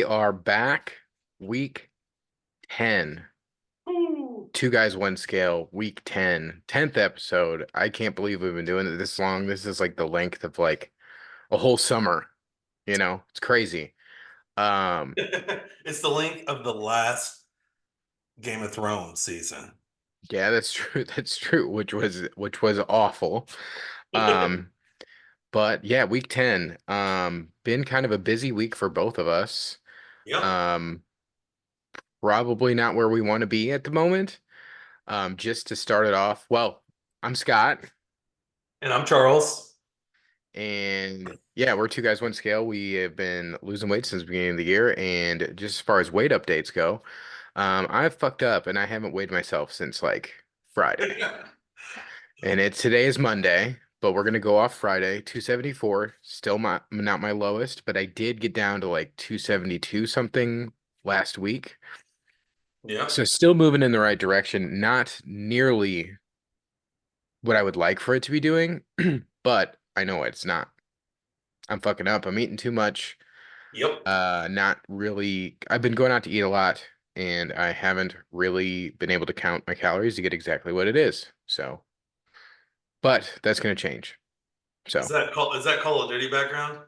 We are back, week 10. Ooh. Two guys, one scale, week 10, 10th episode. I can't believe we've been doing it this long. This is like the length of like a whole summer, It's crazy. Um, It's the link of the last Game of Thrones season. yeah, that's true. That's true, which was awful. Um, but yeah, week 10. Been kind of a busy week for both of us. Yep. Um, Probably not where we want to be at the moment. Just to start it off, well, I'm Scott, And I'm Charles. and yeah, we're two guys, one scale. We have been losing weight since the beginning of the year, and just as far as weight updates go, I've fucked up and I haven't weighed myself since like Friday. And today is Monday, but we're gonna go off Friday, 274, still not my lowest, but I did get down to like 272 something last week. So Yep. still moving in the right direction, not nearly what I would like for it to be doing, but I know it's not. I'm fucking up. I'm eating too much. Yep. Not really. I've been going out to eat a lot, and I haven't really been able to count my calories to get exactly what it is. So, but that's gonna change. Is So, that Call of Duty background?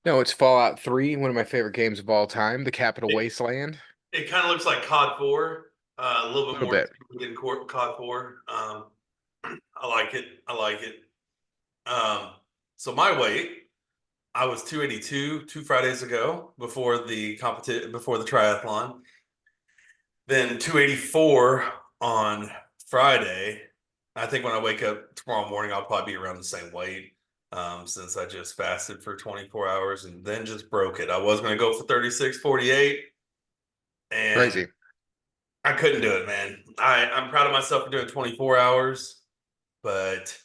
no, it's Fallout 3, one of my favorite games of all time, The Capital It, Wasteland. it kind of looks like COD 4, a A little bit little more bit. than COD 4. I like it. I like it. Um, so my weight, I was 282 2 Fridays ago before the triathlon. Then 284 on Friday. I think when I wake up tomorrow morning, I'll probably be around the same weight, since I just fasted for 24 hours and then just broke it. I was going to go for 36.48 and Crazy. I couldn't do it, man. I'm proud of myself for doing 24 hours, but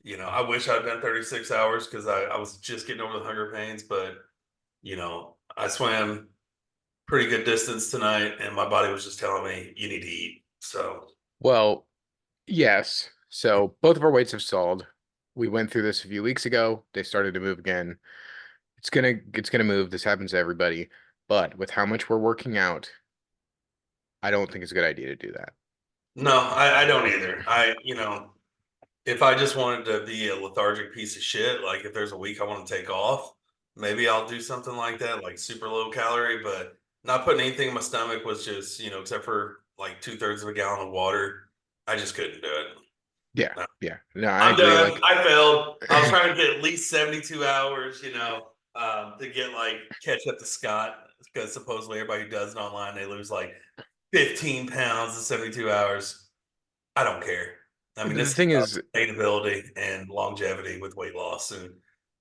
I wish I'd done 36 hours because I was just getting over the hunger pains. But I swam pretty good distance tonight, and my body was just telling me you need to eat. So Well, yes. So both of our weights have stalled. We went through this a few weeks ago. They started to move again. It's gonna move. This happens to everybody. But with how much we're working out, I don't think it's a good idea to do that. no, I don't either. If I just wanted to be a lethargic piece of shit, like if there's a week I want to take off, maybe I'll do something like that, like super low calorie, but not putting anything in my stomach was just, except for like 2/3 of a gallon of water, I just couldn't do it. Yeah, No. yeah. No, I I'm agree. done. Like, I failed. I was trying to get at least 72 hours, to get like catch up to Scott because supposedly everybody who does it online, they lose like 15 pounds in 72 hours. I don't care. I mean, the this is thing about is, sustainability and longevity with weight loss. And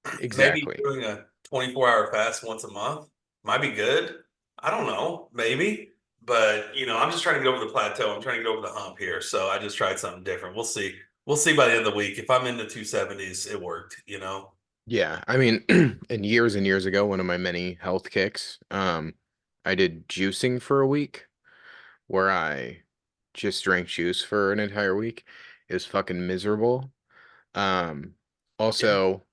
maybe exactly. doing a 24-hour fast once a month might be good. I don't know, maybe. But, I'm just trying to get over the plateau. I'm trying to get over the hump here. So I just tried something different. We'll see. We'll see by the end of the week. If I'm in the 270s, it worked. Yeah, I mean, and years ago, one of my many health kicks, I did juicing for a week where I just drank juice for an entire week. It was fucking miserable. Um, Yeah. Also,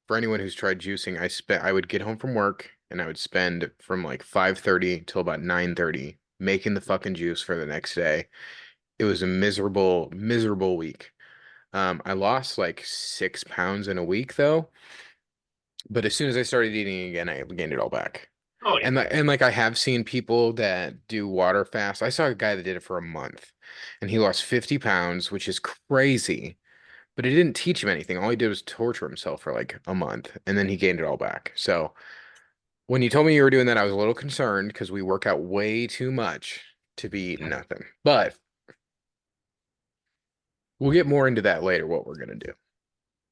for anyone who's tried juicing, I would get home from work and I would spend from like 5:30 till about 9:30 making the fucking juice for the next day. It was a miserable, miserable week. I lost like 6 pounds in a week though, but as soon as I started eating again, I gained it all back. Oh, yeah. And like I have seen people that do water fast. I saw a guy that did it for a month and he lost 50 pounds, which is crazy. But it didn't teach him anything. All he did was torture himself for like a month and then he gained it all back. So when you told me you were doing that, I was a little concerned because we work out way too much to be eating nothing. But we'll get more into that later, what we're gonna do.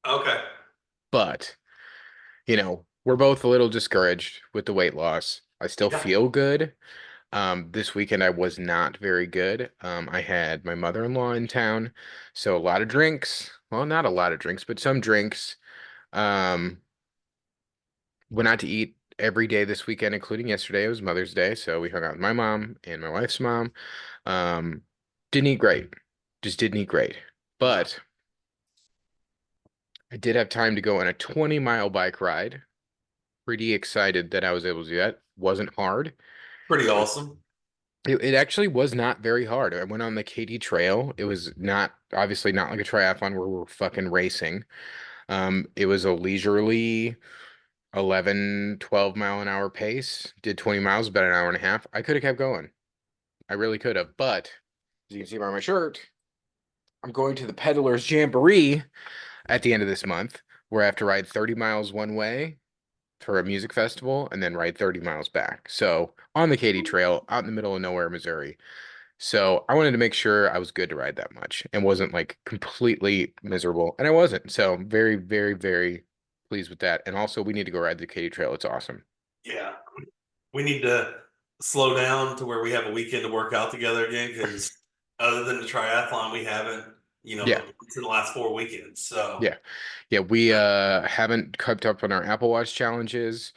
Okay. But, we're both a little discouraged with the weight loss. I still Yeah. feel good. This weekend I was not very good. I had my mother-in-law in town, so a lot of drinks. Well, not a lot of drinks, but some drinks. Um, Went out to eat every day this weekend, including yesterday. It was Mother's Day, so we hung out with my mom and my wife's mom. Um, didn't eat great. Just didn't eat great. No. But I did have time to go on a 20-mile bike ride. Pretty excited that I was able to do that. Wasn't hard. Pretty awesome. It actually was not very hard. I went on the Katy Trail. It was not obviously not like a triathlon where we're fucking racing. It was a leisurely 11, 12 mile an hour pace. Did 20 miles, about an hour and a half. I could have kept going. I really could have. But as you can see by my shirt, I'm going to the Peddlers Jamboree at the end of this month, where I have to ride 30 miles one way for a music festival and then ride 30 miles back. So on the Katy Trail, out in the middle of nowhere, Missouri. So I wanted to make sure I was good to ride that much and wasn't like completely miserable. And I wasn't. So very, very, very pleased with that. And also we need to go ride the Katy Trail. It's awesome. Yeah. We need to slow down to where we have a weekend to work out together again because other than the triathlon, we haven't, Yeah. in the last 4 weekends. So, Yeah. Yeah. We haven't kept up on our Apple Watch challenges.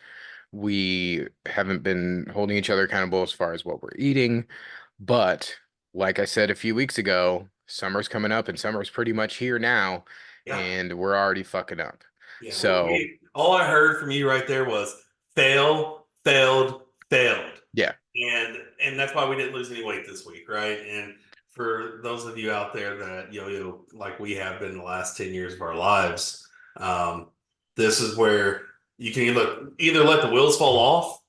We haven't been holding each other accountable as far as what we're eating. But like I said a few weeks ago, summer's coming up and summer's pretty much here now, yeah. and we're already fucking up. Yeah. So, All I heard from you right there was fail, failed, failed. yeah. And that's why we didn't lose any weight this week, right? And for those of you out there that yo-yo like we have been the last 10 years of our lives, um, this is where you can either let the wheels fall off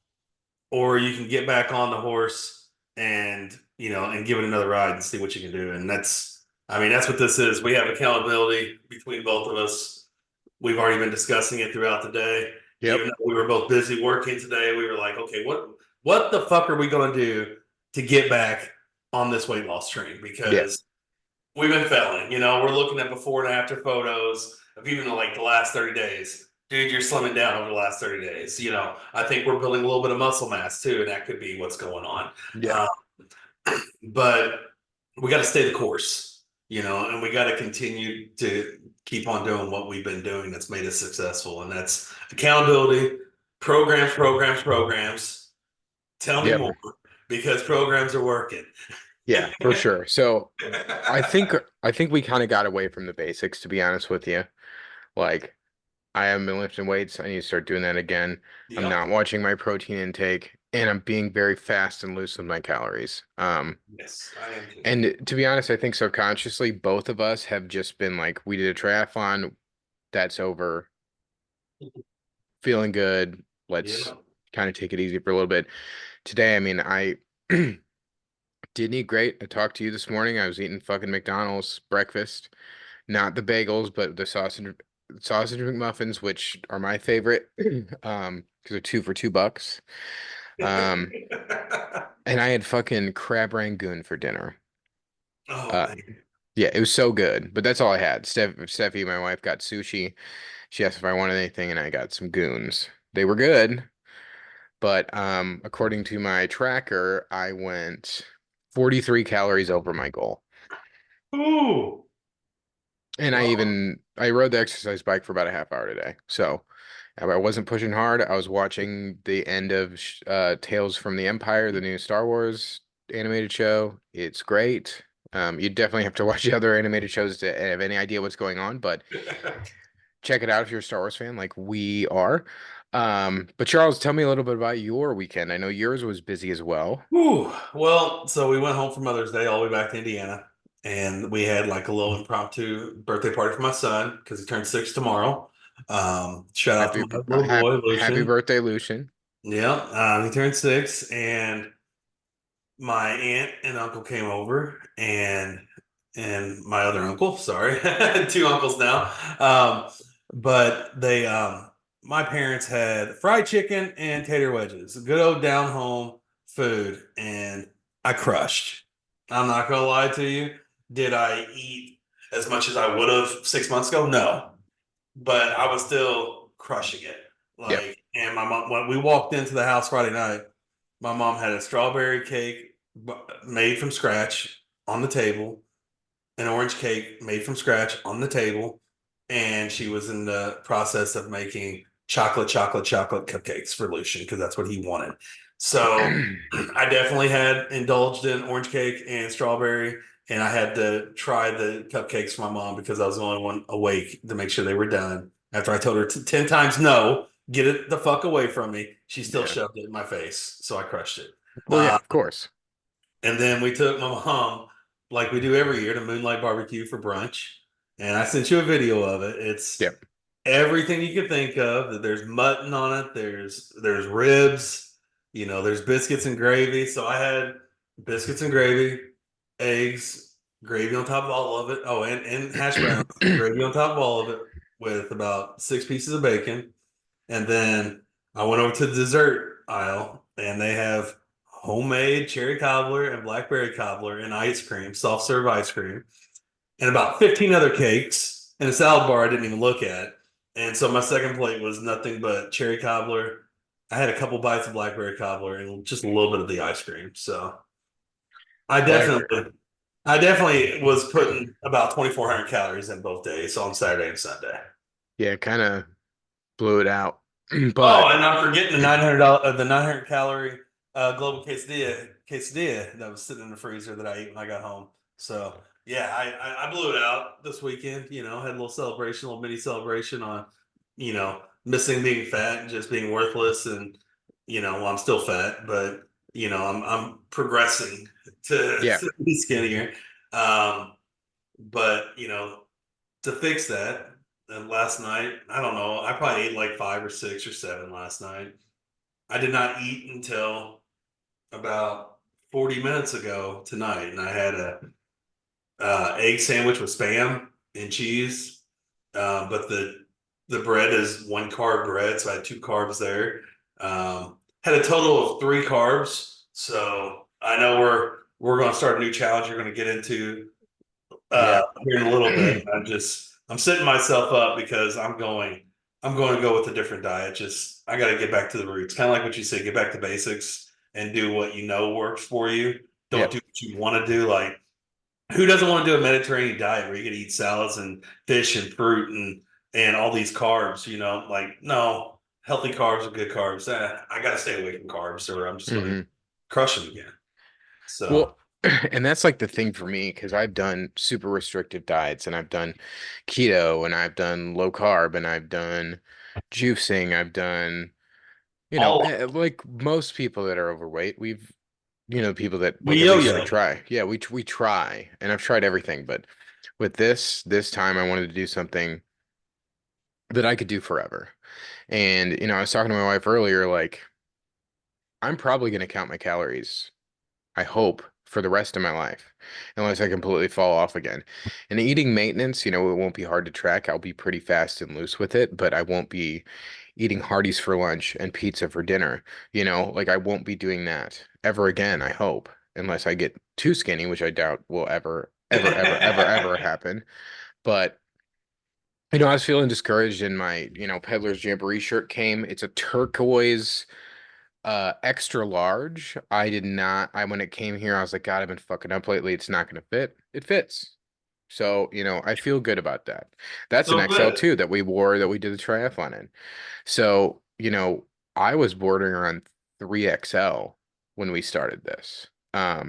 or you can get back on the horse and and give it another ride and see what you can do. And that's what this is. We have accountability between both of us. We've already been discussing it throughout the day. Yep. Even though we were both busy working today, we were like, okay, what the fuck are we going to do to get back on this weight loss train? Yeah. Because we've been failing. We're looking at before and after photos of even like the last 30 days. Dude, you're slimming down over the last 30 days. I think we're building a little bit of muscle mass too, and that could be what's going on. Yeah. Uh, but we got to stay the course, and we got to continue to keep on doing what we've been doing that's made us successful. And that's accountability, programs, programs, programs. Tell me Yep. more because programs are working. Yeah, for sure. So I think I think we kind of got away from the basics, to be honest with you. Like I haven't been lifting weights. I need to start doing that again. I'm Yep. not watching my protein intake, and I'm being very fast and loose with my calories. Yes, I am too. And to be honest, I think subconsciously both of us have just been like, we did a triathlon, that's over, feeling good. Let's Yeah. kind of take it easy for a little bit. Today, I mean, I didn't eat great. I talked to you this morning. I was eating fucking McDonald's breakfast, not the bagels, but the sausage McMuffins, which are my favorite, because they're two for $2. Um, and I had fucking crab rangoon for dinner. Oh Uh, man. yeah, it was so good, but that's all I had. Steffi, my wife, got sushi. She asked if I wanted anything, and I got some goons. They were good, but according to my tracker, I went 43 calories over my goal. Ooh. And Well, I rode the exercise bike for about a half hour today. So I wasn't pushing hard. I was watching the end of Tales from the Empire, the new Star Wars animated show. It's great. You definitely have to watch the other animated shows to have any idea what's going on, but check it out if you're a Star Wars fan, like we are. But Charles, tell me a little bit about your weekend. I know yours was busy as well. Ooh. Well, so we went home for Mother's Day all the way back to Indiana, and we had like a little impromptu birthday party for my son because he turns 6 tomorrow. Shout out to my little boy, Happy Lucian. birthday, Lucian. Yeah, he turned 6, and my aunt and uncle came over, and my other uncle. Sorry, two uncles now. But my parents had fried chicken and tater wedges, good old down home food, and I crushed. I'm not gonna lie to you. Did I eat as much as I would have 6 months ago? No, but I was still crushing it. Yep. Like, and my mom, when we walked into the house Friday night, my mom had a strawberry cake made from scratch on the table, an orange cake made from scratch on the table, and she was in the process of making chocolate cupcakes for Lucian because that's what he wanted. So I definitely had indulged in orange cake and strawberry, and I had to try the cupcakes for my mom because I was the only one awake to make sure they were done. After I told her 10 times no, get it the fuck away from me, she still Yeah. shoved it in my face. So I crushed it. Well, yeah, of course. And then we took my mom, like we do every year, to Moonlight Barbecue for brunch. And I sent you a video of it. It's Yep. everything you could think of. There's mutton on it. There's ribs. There's biscuits and gravy. So I had biscuits and gravy, eggs, gravy on top of all of it. Oh, and hash browns, gravy on top of all of it, with about 6 pieces of bacon. And then I went over to the dessert aisle, and they have homemade cherry cobbler and blackberry cobbler and ice cream, soft serve ice cream, and about 15 other cakes and a salad bar I didn't even look at. And so my second plate was nothing but cherry cobbler. I had a couple bites of blackberry cobbler and just a little bit of the ice cream. So I Black. definitely, I definitely was putting about 2,400 calories in both days on Saturday and Sunday. Yeah, kind of blew it out. Oh, But and I'm forgetting the 900 calorie global quesadilla that was sitting in the freezer that I ate when I got home. So yeah, I blew it out this weekend. Had a little celebration, a little mini celebration on, missing being fat and just being worthless, and well, I'm still fat, but I'm progressing to, yeah, to be skinnier. Um, but to fix that. And last night, I don't know, I probably ate like 5 or 6 or 7 last night. I did not eat until about 40 minutes ago tonight, and I had a egg sandwich with spam and cheese. But the bread is one carb bread, so I had two carbs there. Had a total of three carbs. So I know we're going to start a new challenge. You're going to get into yeah, here in a little bit. I'm setting myself up because I'm going to go with a different diet. Just I got to get back to the roots. Kind of like what you said, get back to basics and do what you know works for you. Don't yep. do what you want to do. Like, who doesn't want to do a Mediterranean diet where you can eat salads and fish and fruit and all these carbs? Like, no, healthy carbs are good carbs. I got to stay away from carbs, or I'm just going to hmm crush them again. So Well, and that's like the thing for me because I've done super restrictive diets and I've done keto and I've done low carb and I've done juicing. I've done, all like most people that are overweight, people that we like at least we yo-yo. try. Yeah, we try, and I've tried everything, but with this time, I wanted to do something that I could do forever. And I was talking to my wife earlier, like I'm probably going to count my calories I hope, for the rest of my life, unless I completely fall off again. And eating maintenance, it won't be hard to track. I'll be pretty fast and loose with it, but I won't be eating Hardee's for lunch and pizza for dinner. Like I won't be doing that ever again, I hope, unless I get too skinny, which I doubt will ever, ever, ever, ever, ever happen. But I was feeling discouraged and my, Peddler's Jamboree shirt came. It's a turquoise extra large. I did not I when it came here, I was like, God, I've been fucking up lately. It's not gonna fit. It fits. So, I feel good about that. That's an So XL good. too that we wore that we did the triathlon in. So, I was bordering around 3XL when we started this.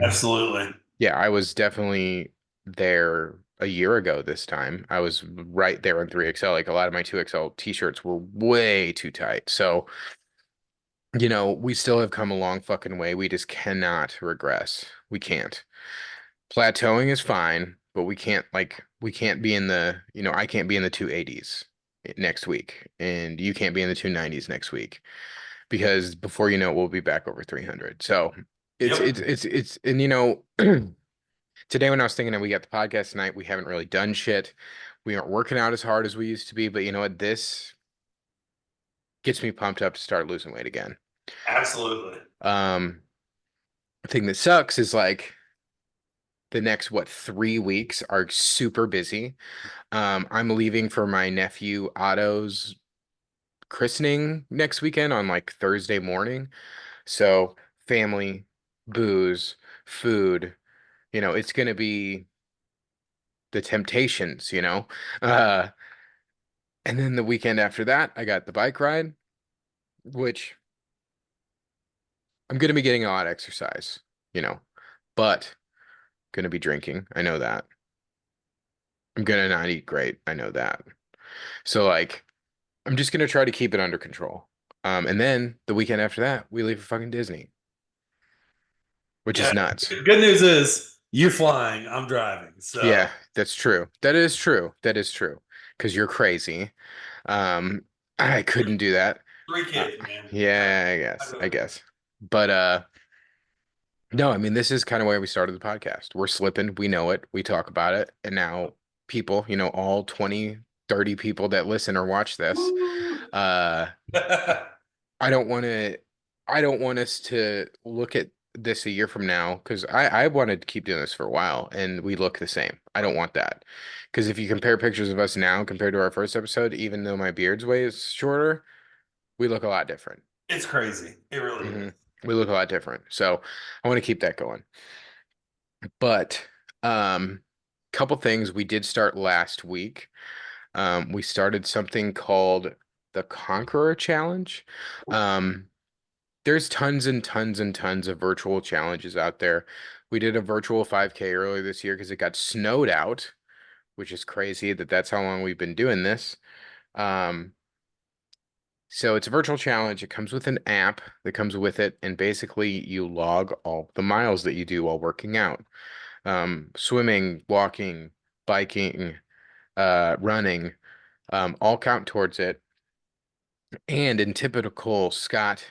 Absolutely. Yeah, I was definitely there a year ago this time. I was right there on 3XL. Like a lot of my 2XL t-shirts were way too tight. So, we still have come a long fucking way. We just cannot regress. We can't. Plateauing is fine, but we can't be in I can't be in the 280s next week, and you can't be in the 290s next week because before you know it, we'll be back over 300. So Yep. and today when I was thinking that we got the podcast tonight, we haven't really done shit. We aren't working out as hard as we used to be, but you know what? This gets me pumped up to start losing weight again. Absolutely. Um, thing that sucks is like the next 3 weeks are super busy. I'm leaving for my nephew Otto's christening next weekend on like Thursday morning. So family, booze, food, it's gonna be the temptations. Uh, and then the weekend after that, I got the bike ride, which I'm gonna be getting a lot of exercise, you know, but gonna be drinking. I know that. I'm gonna not eat great. I know that. So like I'm just gonna try to keep it under control. And then the weekend after that, we leave for fucking Disney. which is Yeah. nuts. Good news is you're flying. I'm driving. Yeah, So that's true. That is true. That is true. Because you're crazy. Um, I couldn't do that. three Uh, kids, man. yeah, I I guess. I really could. guess. But no, I mean this is kind of why we started the podcast. We're slipping, we know it, we talk about it, and now people, all 20, 30 people that listen or watch this, Woo. uh, I don't want to I don't want us to look at this a year from now because I wanted to keep doing this for a while and we look the same. I don't want that. Because if you compare pictures of us now compared to our first episode, even though my beard's way is shorter, we look a lot different. It's crazy. It really hmm is. We look a lot different. So I want to keep that going. But couple things we did start last week. We started something called the Conqueror Challenge. Um, there's tons and tons and tons of virtual challenges out there. We did a virtual 5K earlier this year because it got snowed out, which is crazy that that's how long we've been doing this. Um, so it's a virtual challenge. It comes with an app that comes with it, and basically you log all the miles that you do while working out. Swimming, walking, biking, running, all count towards it. And in typical Scott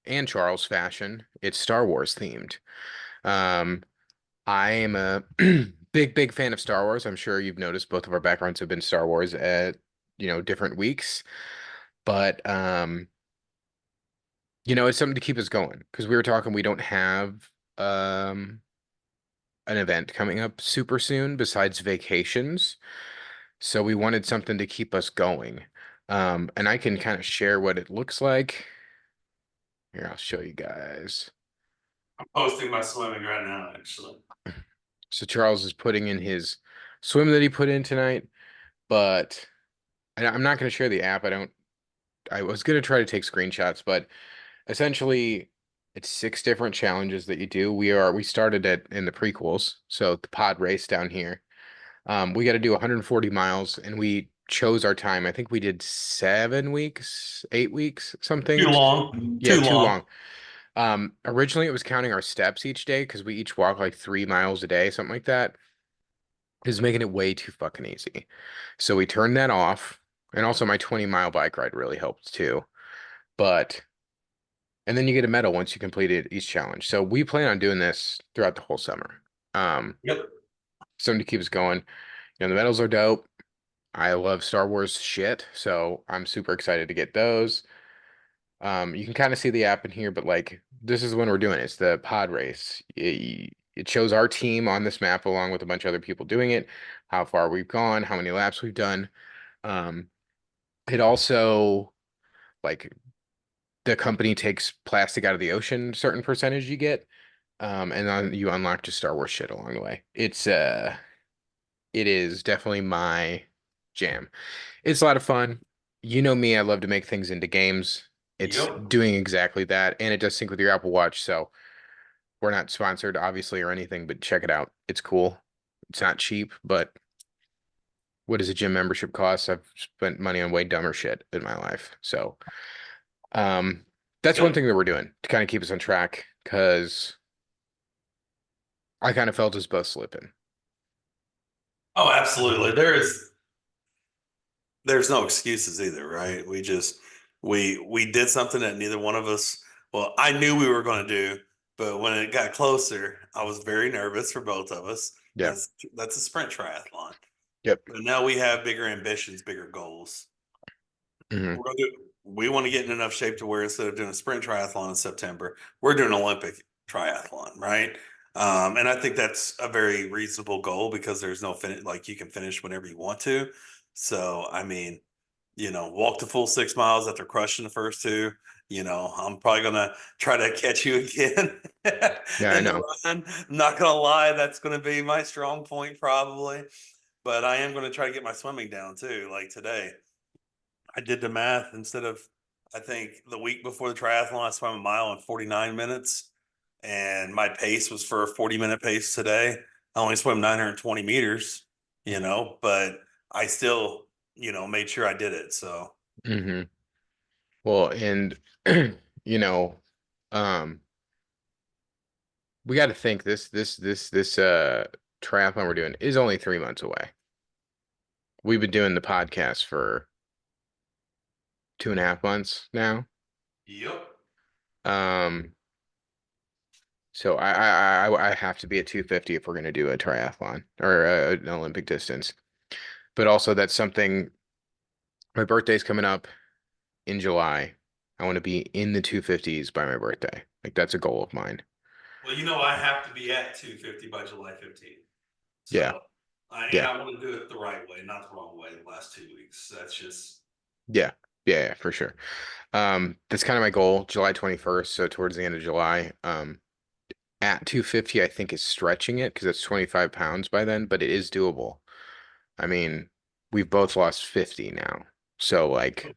and Charles fashion, it's Star Wars themed. Um, I am a big, big fan of Star Wars. I'm sure you've noticed both of our backgrounds have been Star Wars at, different weeks. But it's something to keep us going because we were talking we don't have um an event coming up super soon besides vacations. So we wanted something to keep us going. And I can kind of share what it looks like. Here, I'll show you guys. I'm posting my swimming right now, actually. So Charles is putting in his swim that he put in tonight, but I'm not going to share the app. I was going to try to take screenshots, but essentially it's six different challenges that you do. We started in the prequels. So the pod race down here. We got to do 140 miles and we chose our time. I think we did 7 weeks, 8 weeks, Too something. long. Yeah, Too too long. long. Originally it was counting our steps each day because we each walk like 3 miles a day, something like that. Is making it way too fucking easy. So we turned that off. And also my 20-mile bike ride really helped too. But and then you get a medal once you completed each challenge. So we plan on doing this throughout the whole summer. Um, Yep. Something to keep us going. The medals are dope. I love Star Wars shit, so I'm super excited to get those. You can kind of see the app in here, but like this is when we're doing it. It's the pod race. It shows our team on this map along with a bunch of other people doing it, how far we've gone, how many laps we've done. Um, it also like the company takes plastic out of the ocean, certain percentage you get, and then you unlock just Star Wars shit along the way. It is definitely my jam. It's a lot of fun. You know me, I love to make things into games. It's Yep. doing exactly that, and it does sync with your Apple Watch, so we're not sponsored, obviously, or anything, but check it out. It's cool. It's not cheap, but what does a gym membership cost? I've spent money on way dumber shit in my life. So, um, that's one Yep. thing that we're doing to kind of keep us on track, because I kind of felt us both slipping. Oh, absolutely. There's no excuses either, right? We did something that neither one of us, well, I knew we were going to do, but when it got closer, I was very nervous for both of us. Yeah. That's a sprint triathlon. Yep. But now we have bigger ambitions, bigger goals. hmm We want to get in enough shape to where instead of doing a sprint triathlon in September, we're doing an Olympic triathlon, right? And I think that's a very reasonable goal because there's no finish, like you can finish whenever you want to. So, I mean, walk the full 6 miles after crushing the first two. I'm probably gonna try to catch you again Yeah, I in the know. run. I'm not gonna lie, that's gonna be my strong point probably. But I am gonna try to get my swimming down too. Like today, I did the math instead of I think the week before the triathlon, I swam a mile in 49 minutes, and my pace was for a 40-minute pace today. I only swam 920 meters, but I still, made sure I did it. So hmm Well, and you know, um, we got to think this triathlon we're doing is only 3 months away. We've been doing the podcast for 2.5 months now. Yep. Um, so I have to be at 250 if we're gonna do a triathlon or an Olympic distance. But also that's something. My birthday's coming up in July. I want to be in the 250s by my birthday. Like that's a goal of mine. Well, I have to be at 250 by July 15th. Yeah, So, and yeah, I want to do it the right way, not the wrong way the last 2 weeks. That's just, yeah, yeah, for sure. That's kind of my goal, July 21st. So towards the end of July. At 250, I think is stretching it because it's 25 pounds by then, but it is doable. I mean, we've both lost 50 now. So like,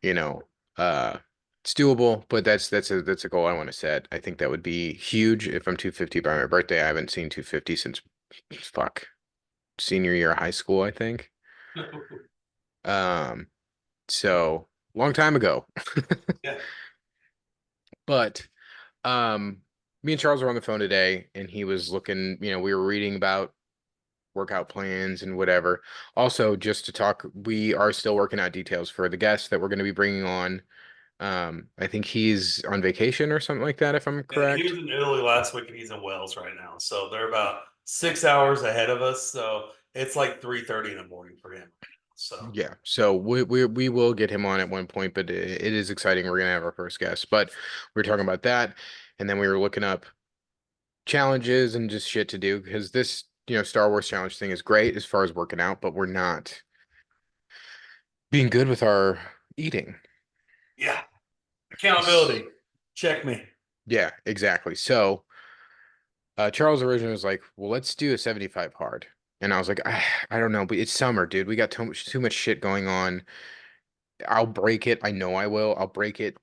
you know, uh it's doable, but that's a goal I want to set. I think that would be huge if I'm 250 by my birthday. I haven't seen 250 since fuck, senior year of high school, I think. Um, so long time ago. yeah. But me and Charles were on the phone today and he was looking, we were reading about workout plans and whatever. Also, just to talk, we are still working out details for the guest that we're going to be bringing on. I think he's on vacation or something like that, if I'm Yeah, he was correct. in Italy last week and he's in Wales right now. So they're about 6 hours ahead of us. So it's like 3:30 in the morning for him. So Yeah, so we will get him on at one point, but it is exciting. We're gonna have our first guest, but we were talking about that, and then we were looking up challenges and just shit to do because this, Star Wars challenge thing is great as far as working out, but we're not being good with our eating. yeah, S- accountability. Check me. Yeah, exactly. So Charles originally was like, "Well, let's do a 75 hard," and I was like, I don't know, but it's summer, dude. We got too much shit going on. I'll break it. I know I will. I'll break it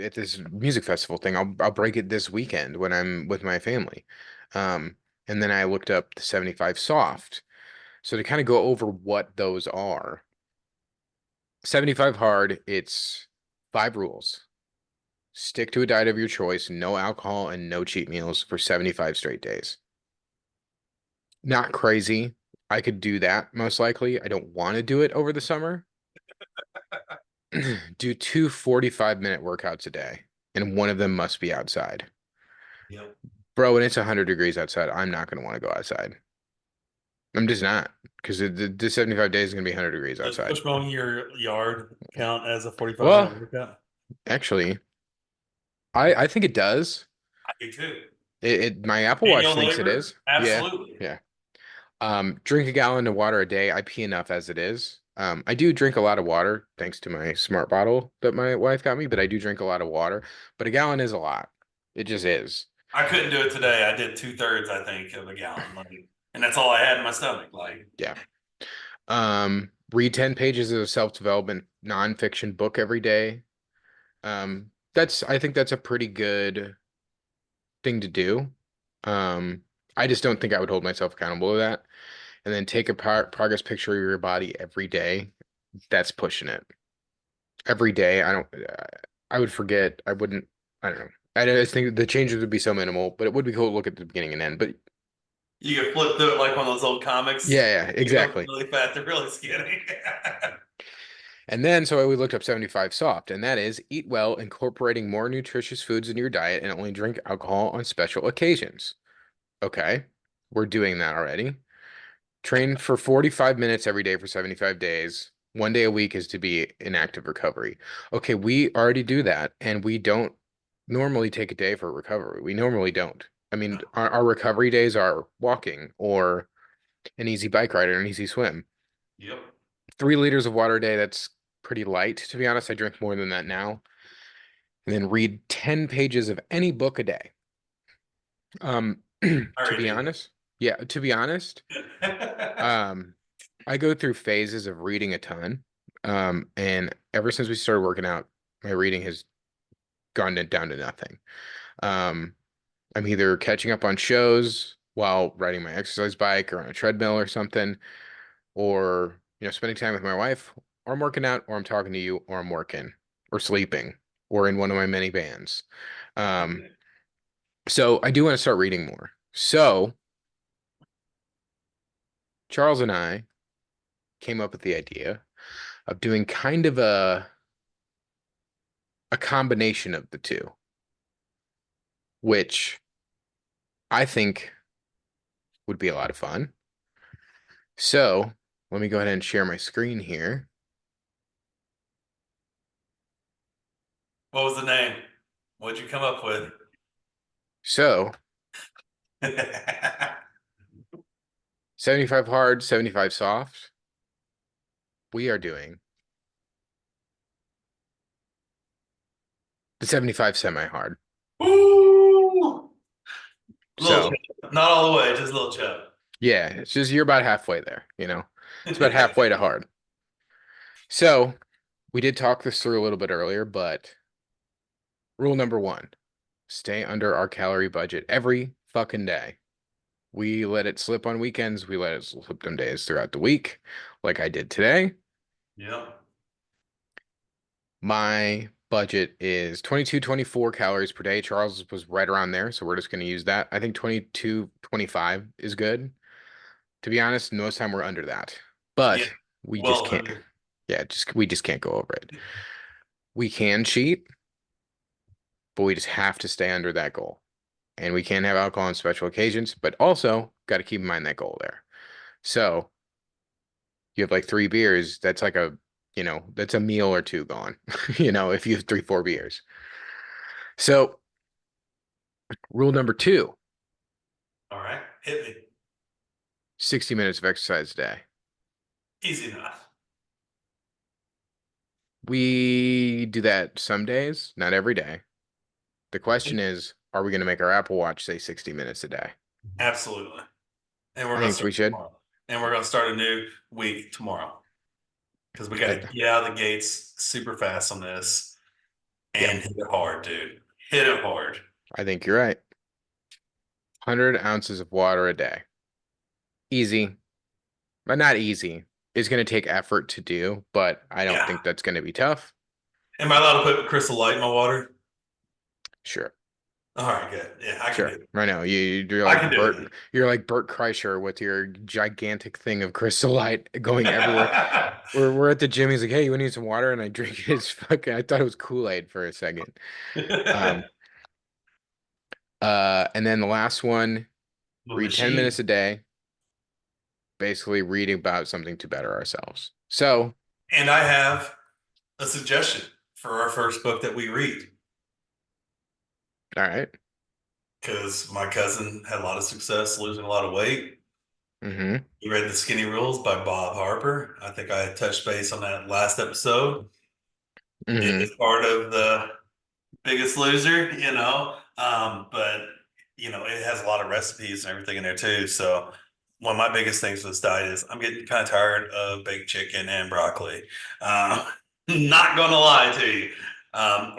at this music festival thing. I'll break it this weekend when I'm with my family. Um, and then I looked up the 75 soft. So to kind of go over what those are, 75 hard, it's 5 rules. Stick to a diet of your choice, no alcohol and no cheat meals for 75 straight days. Not crazy. I could do that most likely. I don't want to do it over the summer. Do two 45-minute workouts a day, and one of them must be outside. Yep. Bro, when it's 100 degrees outside, I'm not going to want to go outside. I'm just not because the 75 days is going to be 100 degrees Does outside. push mowing your yard count as a 45 Well, minute workout? actually, I think it does. I do too. My Apple Watch Manual thinks it labor? is. Yeah, Absolutely. yeah. Drink a gallon of water a day. I pee enough as it is. I do drink a lot of water thanks to my smart bottle that my wife got me, but I do drink a lot of water. But a gallon is a lot. It just is. I couldn't do it today. I did 2/3, I think, of a gallon, and that's all I had in my stomach. Yeah. Read 10 pages of a self-development nonfiction book every day. I think that's a pretty good thing to do. Um, I just don't think I would hold myself accountable to that. And then take a progress picture of your body every day. That's pushing it. Every day, I would forget. I wouldn't, I don't know. I just think the changes would be so minimal, but it would be cool to look at the beginning and end. But you can flip through it like one of those old yeah, comics. yeah, You go from exactly. really fat to really skinny. And then, so we looked up 75 soft, and that is eat well, incorporating more nutritious foods in your diet, and only drink alcohol on special occasions. Okay, we're doing that already. Train for 45 minutes every day for 75 days. 1 day a week is to be in active recovery. Okay, we already do that, and we don't normally take a day for recovery. We normally don't. I mean, our recovery days are walking or an easy bike ride or an easy swim. Yep. 3 liters of water a day, that's pretty light, to be honest. I drink more than that now. And then read 10 pages of any book a day. I To be already do honest, yeah, to be honest, that. um, I go through phases of reading a ton. And ever since we started working out, my reading has down to nothing. Um, I'm either catching up on shows while riding my exercise bike or on a treadmill or something, or spending time with my wife, or I'm working out, or I'm talking to you, or I'm working, or sleeping, or in one of my many bands. Um, So I do want to start reading more. So Charles and I came up with the idea of doing kind of a combination of the two, which I think would be a lot of fun. So let me go ahead and share my screen here. What was the name? What'd you come up with? So 75 hard, 75 soft. We are doing the 75 semi-hard. Ooh, little So chub. Not all the way, just a little chub. yeah, it's just you're about halfway there, you know? It's about halfway to hard. So we did talk this through a little bit earlier, but rule number one, stay under our calorie budget every fucking day. We let it slip on weekends. We let it slip on days throughout the week, like I did today. Yep. My budget is 22, 24 calories per day. Charles was right around there, so we're just going to use that. I think 22, 25 is good. To be honest, most time we're under that, Yeah. but we just Well can't. under. Yeah, we just can't go over it. We can cheat, but we just have to stay under that goal. And we can have alcohol on special occasions, but also got to keep in mind that goal there. So you have like 3 beers, that's like that's a meal or two gone, if you have 3, 4 beers. So rule number two, All right. Hit me. 60 minutes of exercise a day. Easy enough. We do that some days, not every day. The question is, are we going to make our Apple Watch say 60 minutes a day? Absolutely. And we're I gonna think start we should. tomorrow. And we're gonna start a new week tomorrow. Because we gotta I, get out of the gates super fast on this yep, and hit it hard, dude. Hit it hard. I think you're right. 100 ounces of water a day. Easy, but not easy. It's going to take effort to do, but I don't Yeah. think that's going to be tough. Am I allowed to put Crystal Light in my water? Sure. All right, good. Yeah, I can do Sure. it. I know. You're I like can do it. You're like Bert Kreischer with your gigantic thing of Crystal Light going everywhere. We're at the gym. He's like, "Hey, you need some water?" And I drink it. It's fucking. I thought it was Kool-Aid for a second. Um. And then the last one, The read 10 minutes machine. a day, basically reading about something to better ourselves. So, And I have a suggestion for our first book that we read. all right. Because my cousin had a lot of success losing a lot of weight. Mm-hmm. He read The Skinny Rules by Bob Harper. I think I touched base on that last episode. It Mm-hmm. is part of the Biggest Loser, but it has a lot of recipes and everything in there too. So one of my biggest things with this diet is I'm getting kind of tired of baked chicken and broccoli. Not gonna lie to you.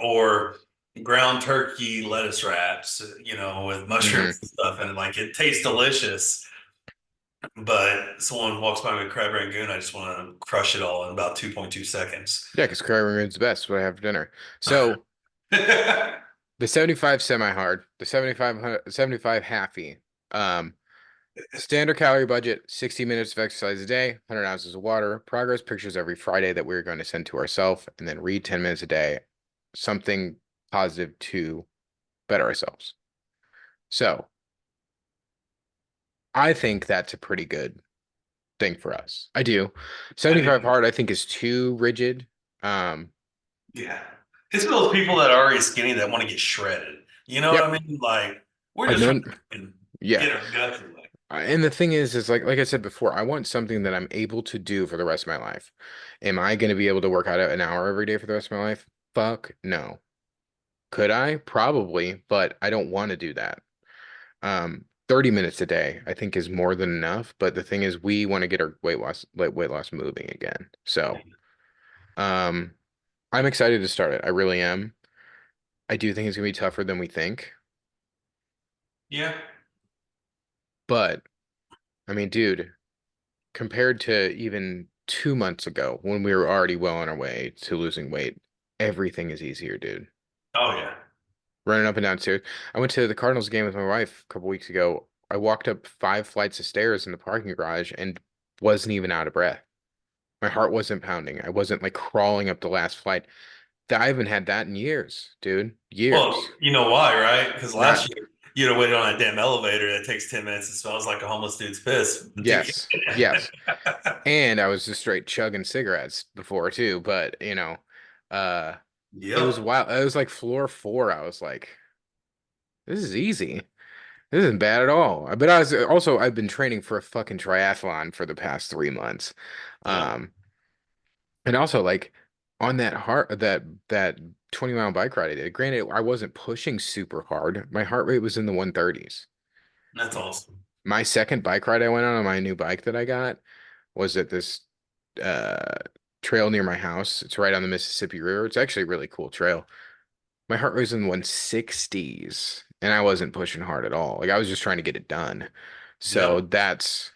Or ground turkey lettuce wraps, with Mm-hmm. mushrooms and stuff, and like it tastes delicious. But someone walks by with crab rangoon, I just want to crush it all in about 2.2 seconds. Yeah, because curry rangoon's the best. What I have for dinner. So the 75 semi-hard, the 75 halfy. Um, Standard calorie budget, 60 minutes of exercise a day, 100 ounces of water, progress pictures every Friday that we're going to send to ourselves, and then read 10 minutes a day, something positive to better ourselves. So I think that's a pretty good thing for us. I do. I do. 75 hard, I think, is too rigid. Um, Yeah. It's for those people that are already skinny that want to get shredded. You know what yep. I mean? Like, we're I've just trying known, to yeah. get our guts away. And the thing is like I said before, I want something that I'm able to do for the rest of my life. Am I going to be able to work out an hour every day for the rest of my life? Fuck no. Could I? Probably, but I don't want to do that. 30 minutes a day, I think is more than enough. But the thing is, we want to get our weight loss moving again. So, um, I'm excited to start it. I really am. I do think it's gonna be tougher than we think. Yeah. But I mean, dude, compared to even 2 months ago when we were already well on our way to losing weight, everything is easier, dude. Oh, yeah. running up and down stairs. I went to the Cardinals game with my wife a couple weeks ago. I walked up 5 flights of stairs in the parking garage and wasn't even out of breath. My heart wasn't pounding. I wasn't like crawling up the last flight. I haven't had that in years, dude. Well, Years. you know why, right? Because last Not, year you'd have waited on that damn elevator that takes 10 minutes and smells like a homeless dude's piss. yes, yes. And I was just straight chugging cigarettes before too, but uh it was Yep. wild. It was like floor four. I was like, this is easy. This isn't bad at all. But I was also I've been training for a fucking triathlon for the past 3 months. Yep. Um and also like on that 20-mile bike ride I did, granted I wasn't pushing super hard. My heart rate was in the 130s. That's awesome. My second bike ride I went on my new bike that I got was at this uh trail near my house. It's right on the Mississippi River. It's actually a really cool trail. My heart rate was in 160s and I wasn't pushing hard at all. Like I was just trying to get it done. So Yep. that's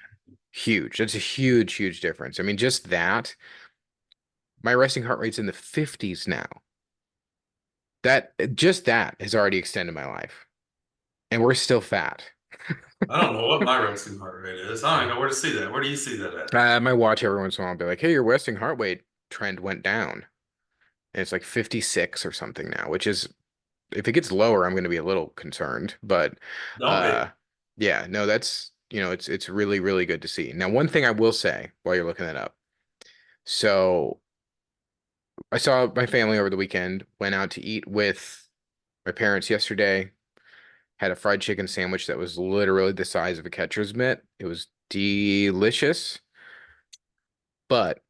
huge. That's a huge, huge difference. I mean, just that, my resting heart rate's in the 50s now. That has already extended my life. And we're still fat. I don't know what my resting heart rate is. I don't even know where to see that. Where do you see that at? My watch every once in a while be like, hey, your resting heart rate trend went down. And it's like 56 or something now, which is if it gets lower, I'm going to be a little concerned. But Don't be. uh yeah, no, that's it's really, really good to see. Now, one thing I will say while you're looking that up. So I saw my family over the weekend, went out to eat with my parents yesterday, had a fried chicken sandwich that was literally the size of a catcher's mitt. It was delicious. But I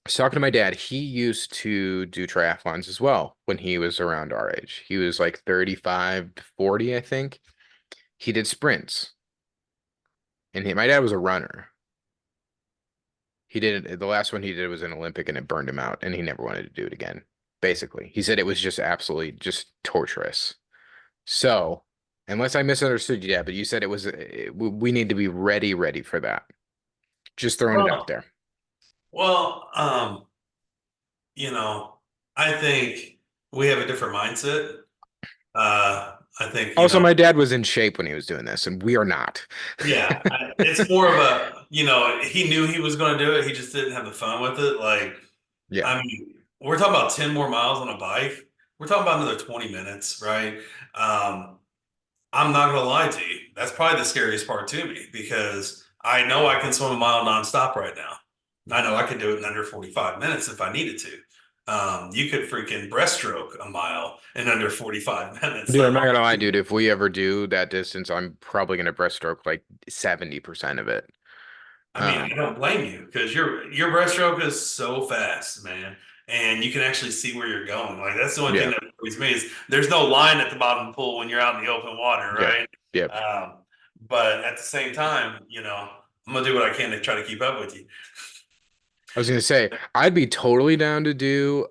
was talking to my dad. He used to do triathlons as well when he was around our age. He was like 35 to 40, I think. He did sprints. And my dad was a runner. He did it, the last one he did was an Olympic and it burned him out and he never wanted to do it again. Basically, he said it was just absolutely just torturous. So, unless I misunderstood you, Dad, but you said it was we need to be ready for that. Just throwing it out Well, there. well, you know, I think we have a different mindset. I think, Also, my dad was in shape when he was doing this, and we are not. yeah, it's more of a, he knew he was going to do it. He just didn't have the fun with it. Like, Yeah. I mean, we're talking about 10 more miles on a bike. We're talking about another 20 minutes, right? I'm not going to lie to you. That's probably the scariest part to me because I know I can swim a mile nonstop right now. I know I could do it in under 45 minutes if I needed to. You could freaking breaststroke a mile in under 45 minutes. Dude, I'm not gonna lie, dude. If we ever do that distance, I'm probably gonna breaststroke like 70% of it. I mean, I Um, don't blame you because your breaststroke is so fast, man, and you can actually see where you're going. Like that's the only thing yeah, that worries me is there's no line at the bottom of the pool when you're out in the open water, yeah, right? yeah. But at the same time, I'm gonna do what I can to try to keep up with you. I was gonna say I'd be totally down to do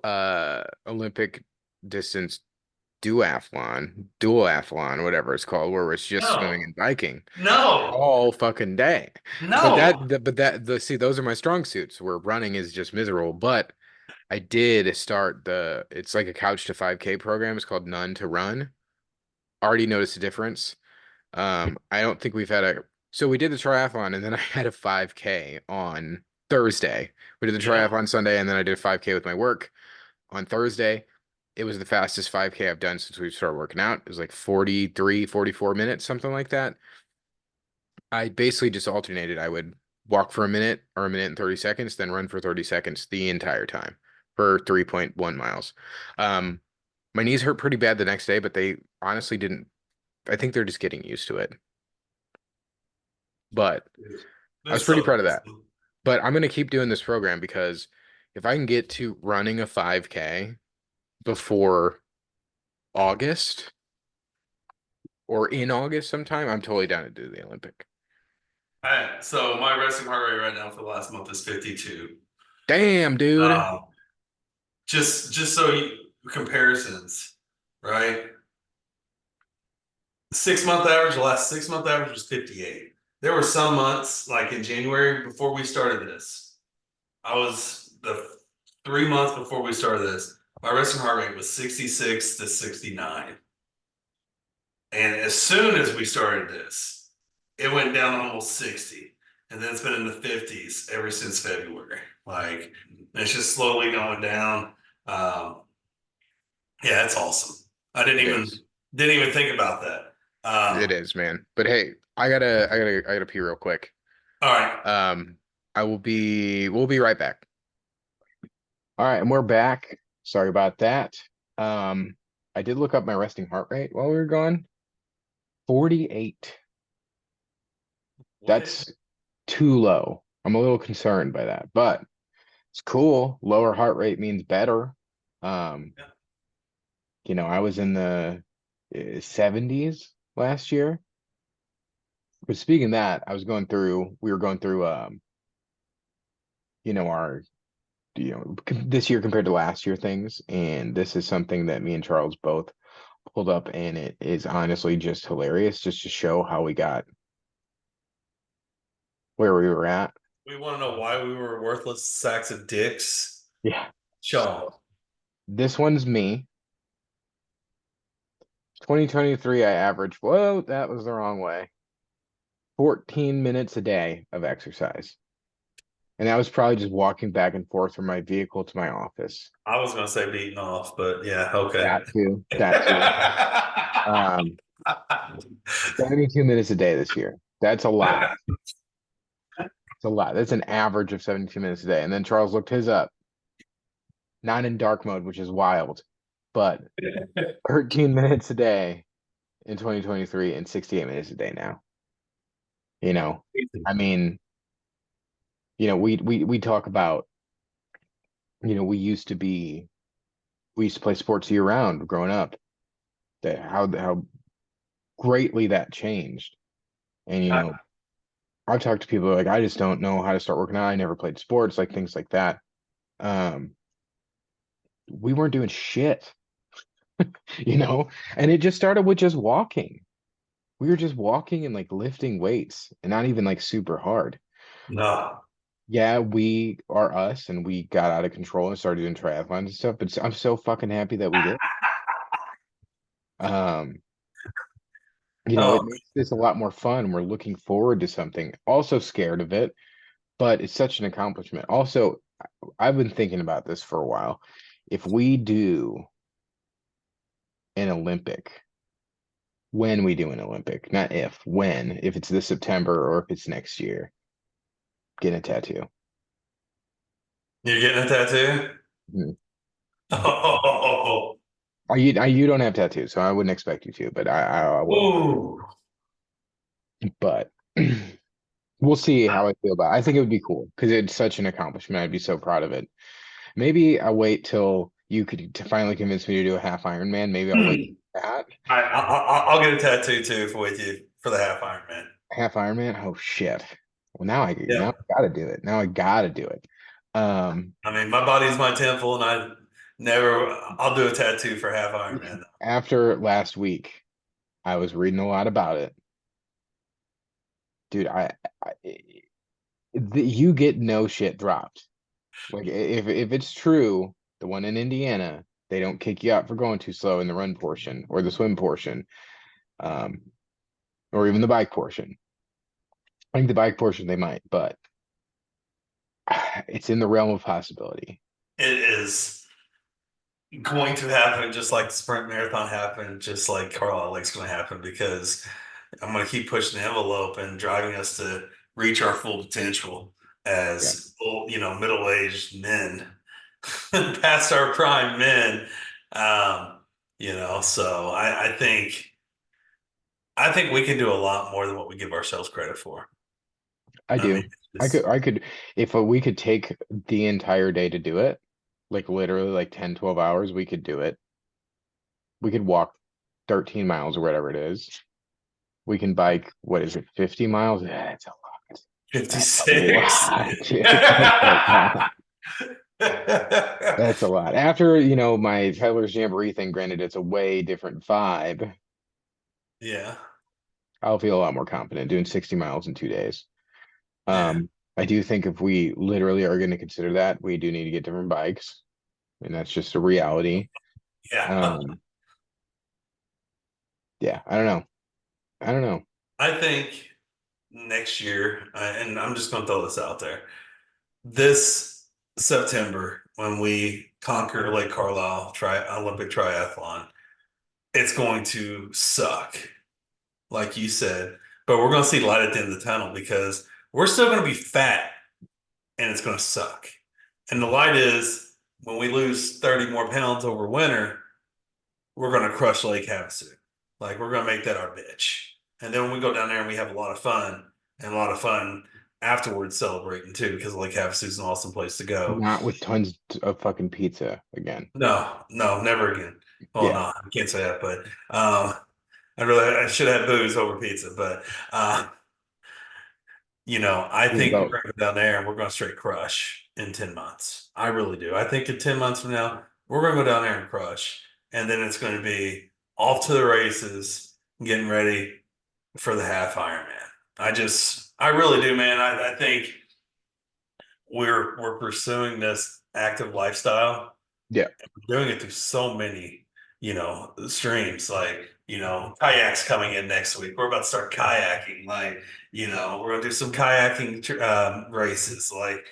Olympic distance duathlon, whatever it's called, where it's just swimming No, and biking no, all fucking day. But no. see, those are my strong suits where running is just miserable. But I did start it's like a couch to 5K program. It's called None to Run. Already noticed a difference. I don't think we've had so we did the triathlon and then I had a 5K on Thursday. We did the Yeah. triathlon Sunday and then I did a 5K with my work on Thursday. It was the fastest 5K I've done since we started working out. It was like 43, 44 minutes, something like that. I basically just alternated. I would walk for a minute or a minute and 30 seconds, then run for 30 seconds the entire time for 3.1 miles. Um, my knees hurt pretty bad the next day, but they honestly didn't. I think they're just getting used to it. But I was That's pretty so proud of that. awesome. But I'm going to keep doing this program because if I can get to running a 5K before August or in August sometime, I'm totally down to do the Olympic. So my resting heart rate right now for the last month is 52. Damn, dude. Um, just so comparisons, right? 6 month average, the last 6 month average was 58. There were some months, like in January before we started this. I was the 3 months before we started this. My resting heart rate was 66 to 69. And as soon as we started this, it went down to almost 60. And then it's been in the 50s ever since February. Like, it's just slowly going down. Um, yeah, it's awesome. I didn't It even is. didn't even think about that. It is, man. But hey, I gotta pee real quick. All right. Um, we'll be right back. All right, and we're back. Sorry about that. Um, I did look up my resting heart rate while we were gone. 48. What? That's too low. I'm a little concerned by that, but it's cool. Lower heart rate means better. Um, I was in the 70s last year. But speaking of that, we were going through, our, this year compared to last year things. And this is something that me and Charles both pulled up, and it is honestly just hilarious just to show how we got where we were at. We want to know why we were worthless sacks of dicks. Yeah. Show 'em. So this one's me. 2023, I averaged, whoa, that was the wrong way. 14 minutes a day of exercise. And that was probably just walking back and forth from my vehicle to my office. I was gonna say beating off, but yeah, okay. That too. That too. Um, 72 minutes a day this year. That's a lot. It's a lot. That's an average of 72 minutes a day. And then Charles looked his up, not in dark mode, which is wild, but 13 minutes a day in 2023 and 68 minutes a day now. You know, I mean, we talk about, we used to play sports year round growing up, that how greatly that changed. And I've talked to people like, I just don't know how to start working out. I never played sports, like things like that. Um, we weren't doing shit, you know, and it just started with just walking. We were just walking and like lifting weights and not even like super hard. No. Yeah, we are us and we got out of control and started doing triathlons and stuff, but I'm so fucking happy that we did. Um, Oh, it makes this a lot more fun. We're looking forward to something. Also scared of it, but it's such an accomplishment. Also, I've been thinking about this for a while. If we do an Olympic, when we do an Olympic, not if, when, if it's this September or if it's next year, get a tattoo. you're getting a tattoo? Mhm. Oh, You don't have tattoos, so I wouldn't expect you to, but I will. ooh. But we'll see how I feel about it. I think it would be cool because it's such an accomplishment. I'd be so proud of it. Maybe I'll wait till you could to finally convince me to do a half Ironman. Maybe I'll wait for that. I'll get a tattoo too with you for the half Ironman. Half Ironman. Oh shit. Well, now Yeah. I gotta do it. Now I gotta do it. Um, I mean, my body's my temple, and I'll do a tattoo for half Ironman. after last week, I was reading a lot about it, dude. You get no shit dropped. Like if it's true, the one in Indiana, they don't kick you out for going too slow in the run portion or the swim portion, um, or even the bike portion. I think the bike portion they might, but it's in the realm of possibility. It is going to happen just like the sprint marathon happened, just like Carlisle Lake's going to happen because I'm going to keep pushing the envelope and driving us to reach our full potential Yeah, as middle-aged men, past our prime men. Um, so I think we can do a lot more than what we give ourselves credit for. I I mean, do. it's I could, if we could take the entire day to do it, like literally like 10, 12 hours, we could do it. We could walk 13 miles or whatever it is. We can bike, what is it, 50 miles? That's a lot. That's a 56. lot, dude. That's a lot. That's a lot. After, my Peddler's Jamboree thing, granted, it's a way different vibe. Yeah, I'll feel a lot more confident doing 60 miles in 2 days. yeah. I do think if we literally are going to consider that, we do need to get different bikes. and that's just a reality. Yeah. Um, yeah, I don't know. I don't know. I think next year, and I'm just going to throw this out there, this September, when we conquer Lake Carlisle Olympic Triathlon, it's going to suck, like you said, but we're going to see light at the end of the tunnel because we're still going to be fat and it's going to suck. And the light is when we lose 30 more pounds over winter, we're going to crush Lake Havasu. Like we're going to make that our bitch. And then when we go down there and we have a lot of fun and a lot of fun afterwards celebrating too, because Lake Havasu is an awesome place to go. Not with tons of fucking pizza again. No, no, never again. Well, no, Yeah, I can't say that, but I should have booze over pizza, but I yeah, think we're but going to go down there and we're going to straight crush in 10 months. I really do. I think in 10 months from now, we're going to go down there and crush. And then it's going to be off to the races, getting ready for the half Ironman. I really do, man. I think we're pursuing this active lifestyle, yeah. doing it through so many, streams. Like, kayaks coming in next week. We're about to start kayaking. Like, we're gonna do some kayaking races. Like,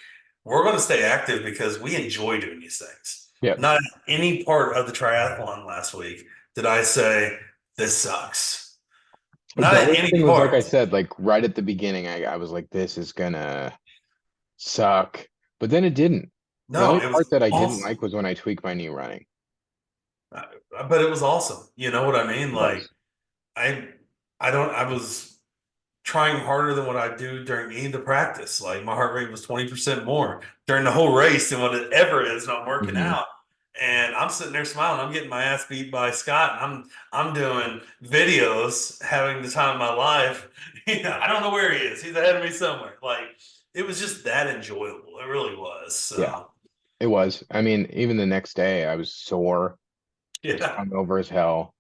we're gonna stay active because we enjoy doing these things. Yeah. Not any part of the triathlon last week did I say this sucks. Not The at only any thing was, like I part. said, like right at the beginning, I was like, this is gonna suck. But then it didn't. The No, only it part was that I didn't awesome. like was when I tweaked my knee running. But it was awesome. You know what I mean? It Like was. I I was trying harder than what I do during any of the practice. Like my heart rate was 20% more during the whole race than what it ever is, and I'm working Hmm. out. And I'm sitting there smiling. I'm getting my ass beat by Scott, and I'm doing videos, having the time of my life. I don't know where he is. He's ahead of me somewhere. Like it was just that enjoyable. It really was. Yeah, So it was. I mean, even the next day, I was sore, was yeah. hungover as hell.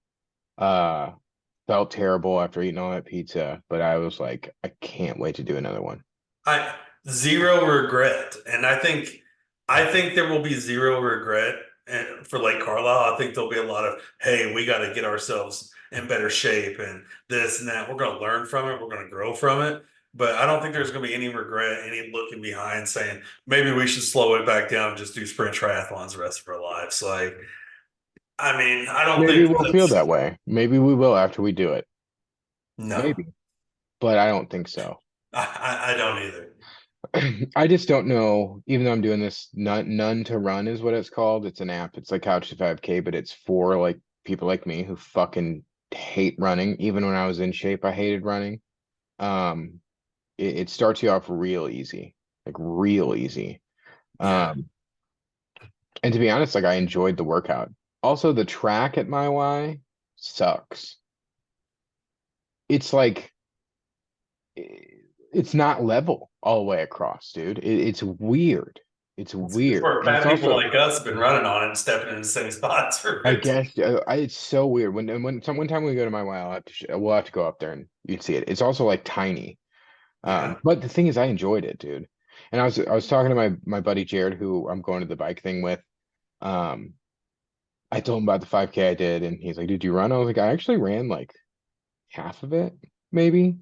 Uh, Felt terrible after eating all that pizza, but I was like, I can't wait to do another one. I zero regret, and I think there will be zero regret for Lake Carlisle. I think there'll be a lot of, hey, we got to get ourselves in better shape and this and that. We're going to learn from it. We're going to grow from it. But I don't think there's going to be any regret, any looking behind saying maybe we should slow it back down and just do sprint triathlons the rest of our lives. Like, I mean, I don't Maybe think we'll feel that's that way. Maybe we will after we do it. no. Maybe, but I don't think so. I don't either. I just don't know. Even though I'm doing this, none to run is what it's called. It's an app. It's like Couch to 5K, but it's for like people like me who fucking hate running. Even when I was in shape, I hated running. Um, it starts you off real easy, like real easy. Yeah. Um, and to be honest, like I enjoyed the workout. Also, the track at my Y sucks. It's like it's not level all the way across, dude. It's weird. It's It's weird, where and it's fat people also, like us have been running on it and stepping in the same spots for I 15. guess, it's so weird. One time we go to my Y, we'll have to go up there and you'd see it. It's also like tiny. Yeah. But the thing is, I enjoyed it, dude. And I was talking to my buddy Jared, who I'm going to the bike thing with. Um, I told him about the 5K I did, and he's like, "Did you run?" I was like, "I actually ran like half of it, maybe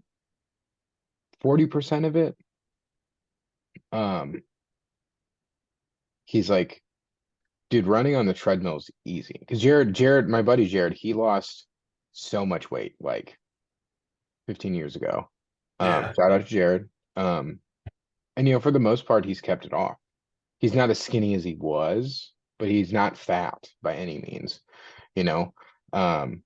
40% of it." Um, he's like, "Dude, running on the treadmill is easy." Because my buddy Jared, he lost so much weight like 15 years ago. Yeah. Shout out to Jared. Um, and for the most part, he's kept it off. He's not as skinny as he was, but he's not fat by any means, you know. Um,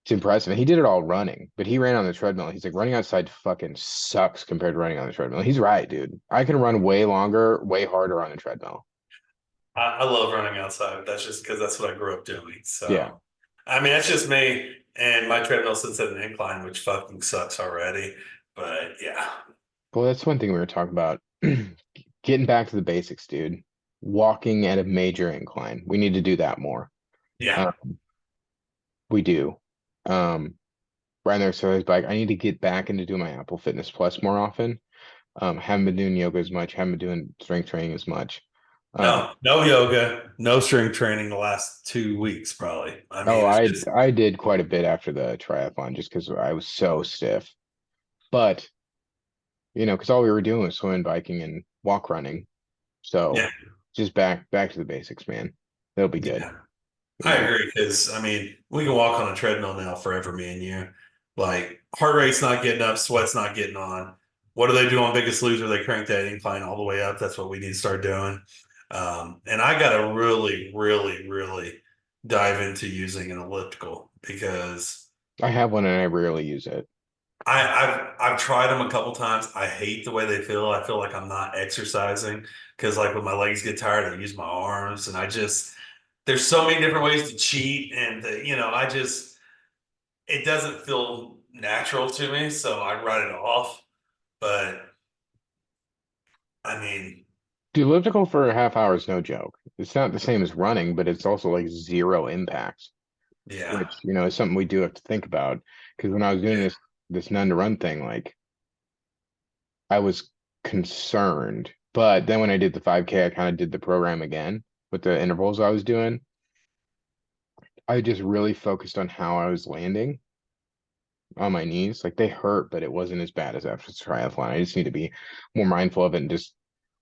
It's impressive. And he did it all running, but he ran on the treadmill. He's like, running outside fucking sucks compared to running on the treadmill. He's right, dude. I can run way longer, way harder on a treadmill. I love running outside. That's just because that's what I grew up doing. Yeah. So, I mean, that's just me. And my treadmill sits at an incline, which fucking sucks already. But yeah. Well, that's one thing we were talking about. Getting back to the basics, dude. Walking at a major incline. We need to do that more. Yeah. Uh, we do. Um, Riding the exercise bike. I need to get back into doing my Apple Fitness Plus more often. Haven't been doing yoga as much, haven't been doing strength training as much. Um, No yoga, no strength training the last 2 weeks, probably. I oh, mean, it's just, I did quite a bit after the triathlon just because I was so stiff. But because all we were doing was swimming, biking, and walk running. So yeah, just back to the basics, man. It'll be good. yeah. It'll I be agree because I mean we can walk on a treadmill now forever, me and you. Like heart rate's not getting up, sweat's not getting on. What do they do on Biggest Loser? They crank that incline all the way up. That's what we need to start doing. And I got to really, really, really dive into using an elliptical because I have one and I rarely use it. I've tried them a couple times. I hate the way they feel. I feel like I'm not exercising because like when my legs get tired, I use my arms, and I just there's so many different ways to cheat, and I just it doesn't feel natural to me, so I write it off. But I mean, The elliptical for a half hour is no joke. It's not the same as running, but it's also like zero impact, yeah, which, is something we do have to think about. Because when I was doing yeah. this none to run thing, like I was concerned. But then when I did the 5K, I kind of did the program again with the intervals I was doing. I just really focused on how I was landing on my knees. Like they hurt, but it wasn't as bad as after the triathlon. I just need to be more mindful of it and just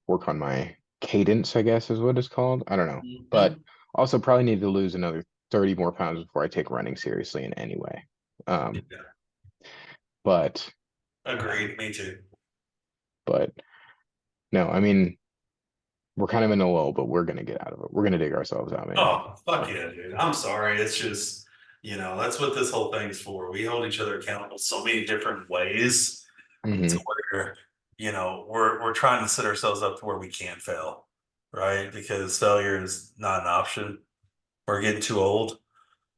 work on my cadence, I guess is what it's called. I don't know. But Mhm. also probably need to lose another 30 more pounds before I take running seriously in any way. Um, Yeah. but Agreed. Me too. but no, I mean we're kind of in a lull, but we're gonna get out of it. We're gonna dig ourselves out, man. Oh, fuck yeah, dude. I'm sorry. It's just, that's what this whole thing's for. We hold each other accountable so many different ways to Hmm. where, we're trying to set ourselves up to where we can't fail, right? Because failure is not an option. We're getting too old.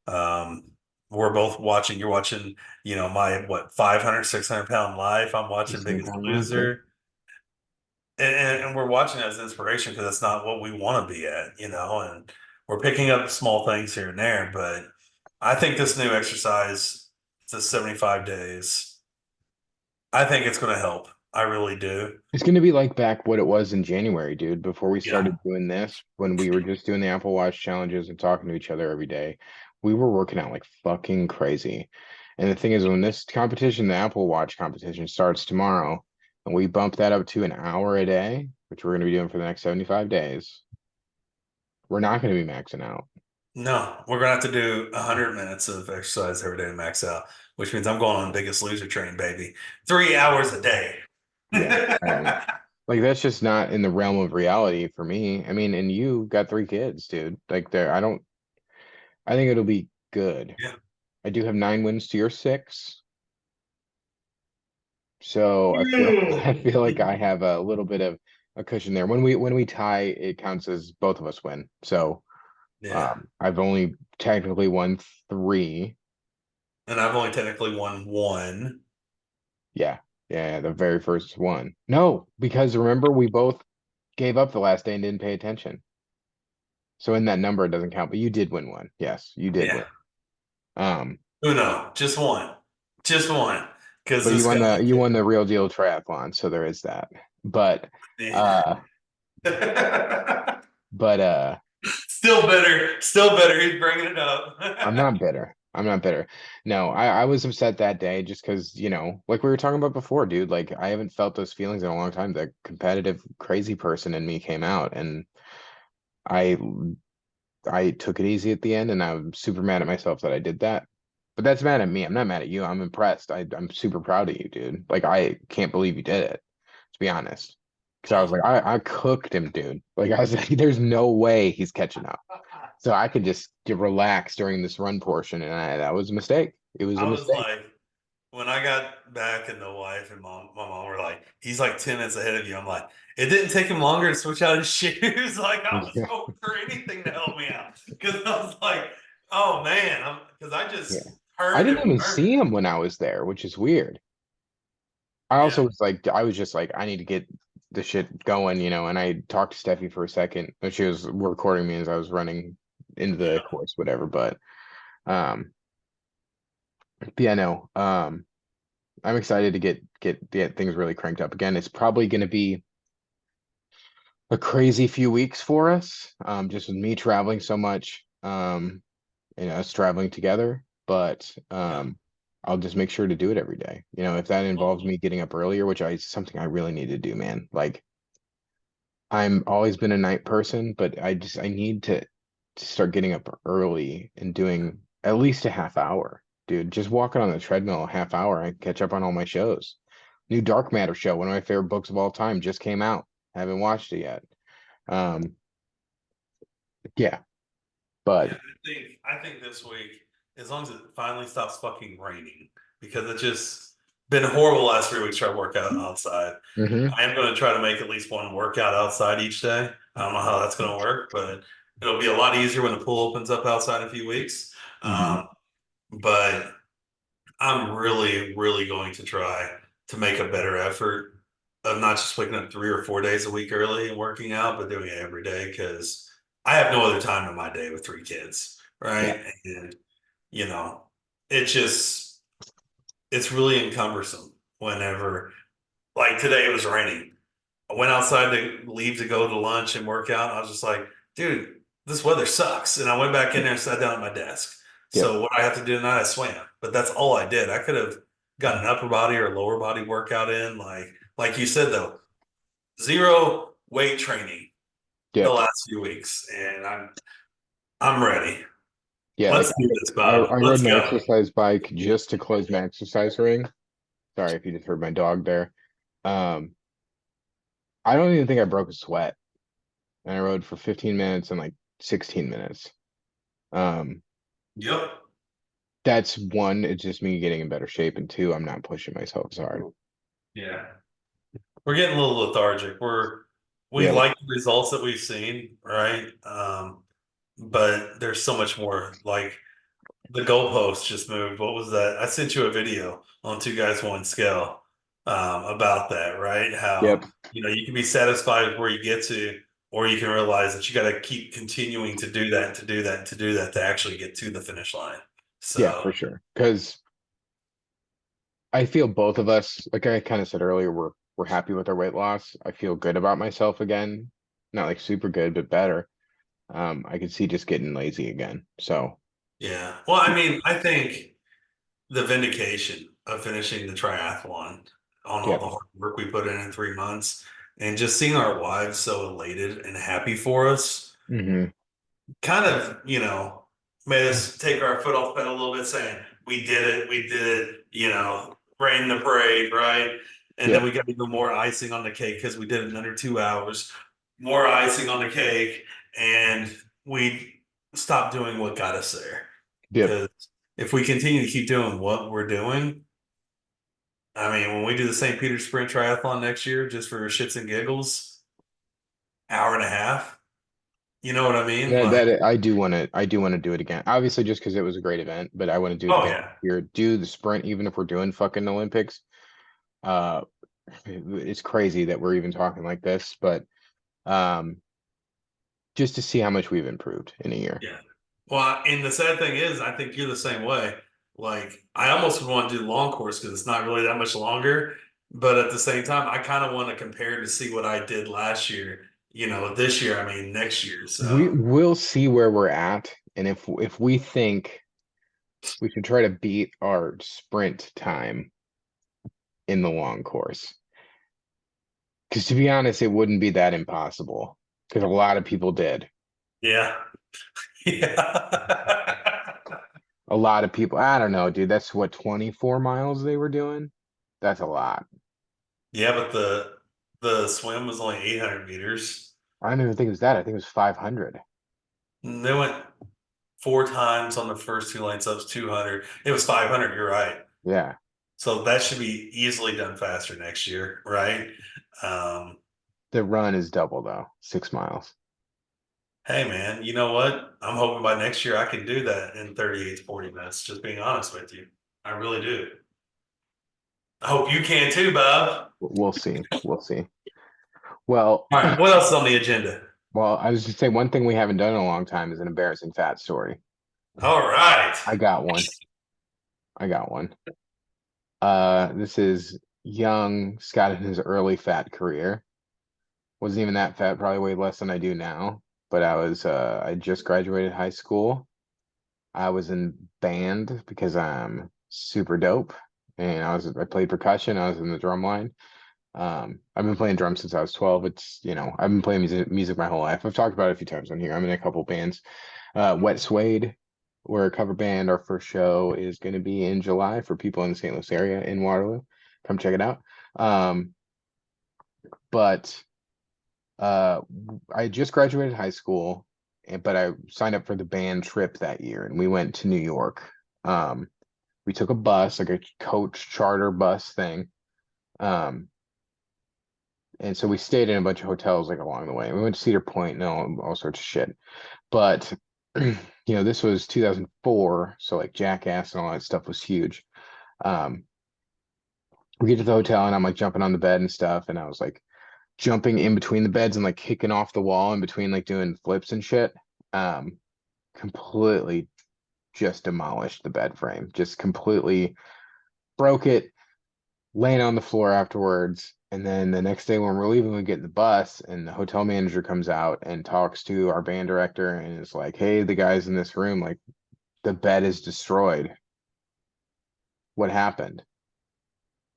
Um, we're both watching, you're watching, my what, 500, 600 pound life. I'm watching 600 Biggest pound life, yep. Loser. And we're watching as inspiration because that's not what we want to be at, and we're picking up small things here and there. But I think this new exercise, the 75 days, I think it's going to help. I really do. It's gonna be like back what it was in January, dude, before we Yeah. started doing this, when we were just doing the Apple Watch challenges and talking to each other every day. We were working out like fucking crazy. And the thing is, when this competition, the Apple Watch competition, starts tomorrow, and we bump that up to an hour a day, which we're gonna be doing for the next 75 days, we're not gonna be maxing out. No, we're going to have to do 100 minutes of exercise every day to max out, which means I'm going on Biggest Loser train, baby. 3 hours a day. Yeah. Like that's just not in the realm of reality for me. I mean, and you got three kids, dude. Like there, I think it'll be good. Yeah. I do have 9 wins to your six. So I feel I Yeah. feel like I have a little bit of a cushion there. When we tie, it counts as both of us win. So Yeah. I've only technically won three. And I've only technically won one. Yeah, yeah, the very first one. No, because remember we both gave up the last day and didn't pay attention. So in that number it doesn't count, but you did win one. Yes, you did Yeah. win. Um, Uno, just one, just one, because but this guy, you won the real deal triathlon, so there is that. But man. uh but Still better. He's bringing it up. I'm not bitter. I'm not bitter. No, I was upset that day just because, like we were talking about before, dude, like I haven't felt those feelings in a long time. The competitive, crazy person in me came out and I I took it easy at the end and I'm super mad at myself that I did that. But that's mad at me. I'm not mad at you. I'm impressed. I'm super proud of you, dude. Like I can't believe you did it, to be honest. Because I was like, I cooked him, dude. Like I was like, there's no way he's catching up. So I could just get relaxed during this run portion, and that was a mistake. It was a I was mistake. like, when I got back, and the wife and my mom were like, "He's like 10 minutes ahead of you." I'm like, it didn't take him longer to switch out his shoes. Like I was Yeah, hoping for anything to help me out because I was like, "Oh man," because I yeah. just I heard didn't him. even see him when I was there, which is weird. I Yeah, also was like, I was just like, I need to get the shit going, and I talked to Steffi for a second, and she was recording me as I was running into the yeah. course, whatever. Um, but yeah, no, I'm excited to get things really cranked up again. It's probably going to be a crazy few weeks for us, just with me traveling so much, and us traveling together. But Yeah. I'll just make sure to do it every day. If that involves Well, me getting up earlier, which I something I really need to do, man. Like I'm always been a night person, but I need to start getting up early and doing at least a half hour, dude. Just walking on the treadmill a half hour, I catch up on all my shows. New Dark Matter show, one of my favorite books of all time, just came out. Haven't watched it yet. Um, yeah, yeah, but I think this week, as long as it finally stops fucking raining, because it's just been horrible last 3 weeks trying to work out outside. hmm I am going to try to make at least one workout outside each day. I don't know how that's going to work, but it'll be a lot easier when the pool opens up outside in a few weeks. hmm But I'm really, really going to try to make a better effort of not just waking up 3 or 4 days a week early and working out, but doing it every day because I have no other time in my day with 3 kids, yeah, right? And you know, it just it's really cumbersome whenever like today it was raining. I went outside to leave to go to lunch and work out. I was just like, dude, this weather sucks. And I went back in there and sat down at my desk. yep, So what I have to do tonight, I swam. But that's all I did. I could have got an upper body or lower body workout in. Like you said though, zero weight training the yep, last few weeks. And I'm ready. yeah. Like Let's do this, I Bob. rode Let's my go. exercise bike just to close my exercise ring. Sorry if you just heard my dog there. Um, I don't even think I broke a sweat, and I rode for 15 minutes and like 16 minutes. Um, Yep. that's one, it's just me getting in better shape, and two, I'm not pushing myself as hard. Yeah. We're getting a little lethargic. We Yep, like the results that we've seen, right? But there's so much more. Like the goalpost just moved. What was that? I sent you a video on Two Guys One Scale about that, right? yep, How you can be satisfied with where you get to, or you can realize that you got to keep continuing to do that, and to do that, and to do that to actually get to the finish line. yeah, So for sure. Because I feel both of us, like I kind of said earlier, we're happy with our weight loss. I feel good about myself again. Not like super good, but better. I could see just getting lazy again. So, yeah. Well, I mean, I think the vindication of finishing the triathlon on all yep. the hard work we put in 3 months and just seeing our wives so elated and happy for us hmm kind of, made us take our foot off the pedal a little bit saying, we did it, rain the parade, right? And then Yep, we got even more icing on the cake because we did it in under 2 hours, more icing on the cake, and we stopped doing what got us there. yep. Because if we continue to keep doing what we're doing, I mean, when we do the St. Peter Sprint Triathlon next year, just for shits and giggles, hour and a half, you know what I mean? Like, That I do want to do it again. Obviously, just because it was a great event, but I want to do it oh again yeah, here. Do the sprint, even if we're doing fucking Olympics. Uh, it's crazy that we're even talking like this, but um, just to see how much we've improved in a year. yeah. Well, and the sad thing is, I think you're the same way. Like, I almost would want to do long course because it's not really that much longer. But at the same time, I kind of want to compare to see what I did last year, this year, I mean, next year. We So, will see where we're at, and if we think we should try to beat our sprint time in the long course, because to be honest, it wouldn't be that impossible, because a lot of people did. yeah. Yeah. A lot of people, I don't know, dude. That's what 24 miles they were doing. That's a lot. Yeah, but the swim was only 800 meters. I don't even think it was that. I think it was 500. And they went 4 times on the first 2 lanes. So it was 200. It was 500. You're right. Yeah, So that should be easily done faster next year, right? Um, the run is double though, 6 miles. hey man, you know what? I'm hoping by next year I can do that in 38 to 40 minutes. Just being honest with you, I really do. I hope you can too, Bob. We'll see. We'll see. Well, All right, what else is on the agenda? well, I was just say one thing we haven't done in a long time is an embarrassing fat story. All right. I got one. I got one. This is young Scott in his early fat career. Wasn't even that fat, probably weighed less than I do now. But I just graduated high school. I was in band because I'm super dope. And I played percussion, I was in the drum line. I've been playing drums since I was 12. I've been playing music my whole life. I've talked about it a few times on here. I'm in a couple bands. Wet Suede, we're a cover band. Our first show is going to be in July for people in the St. Louis area in Waterloo. Come check it out. But I just graduated high school, but I signed up for the band trip that year, and we went to New York. Um, we took a bus, like a coach charter bus thing. Um, and so we stayed in a bunch of hotels like along the way. We went to Cedar Point and all sorts of shit. But this was 2004, so like Jackass and all that stuff was huge. Um, we get to the hotel and I'm like jumping on the bed and stuff, and I was like jumping in between the beds and like kicking off the wall in between like doing flips and shit. Um, Completely just demolished the bed frame, just completely broke it, laying on the floor afterwards. And then the next day when we're leaving, we get in the bus and the hotel manager comes out and talks to our band director and is like, "Hey, the guys in this room, like the bed is destroyed. What happened?"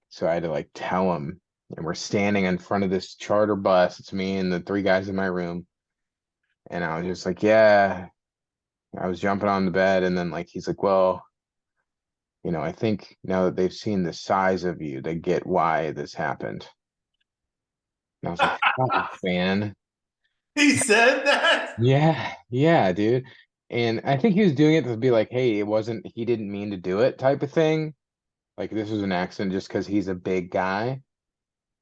So I had to like tell him, and we're standing in front of this charter bus. It's me and the three guys in my room. And I was just like, "Yeah, I was jumping on the bed." And then like he's like, "Well, I think now that they've seen the size of you, they get why this happened." And I was like, "Fuck, man." He said that. Yeah, yeah, dude. And I think he was doing it to be like, "Hey, he didn't mean to do it," type of thing. Like this was an accident just because he's a big guy.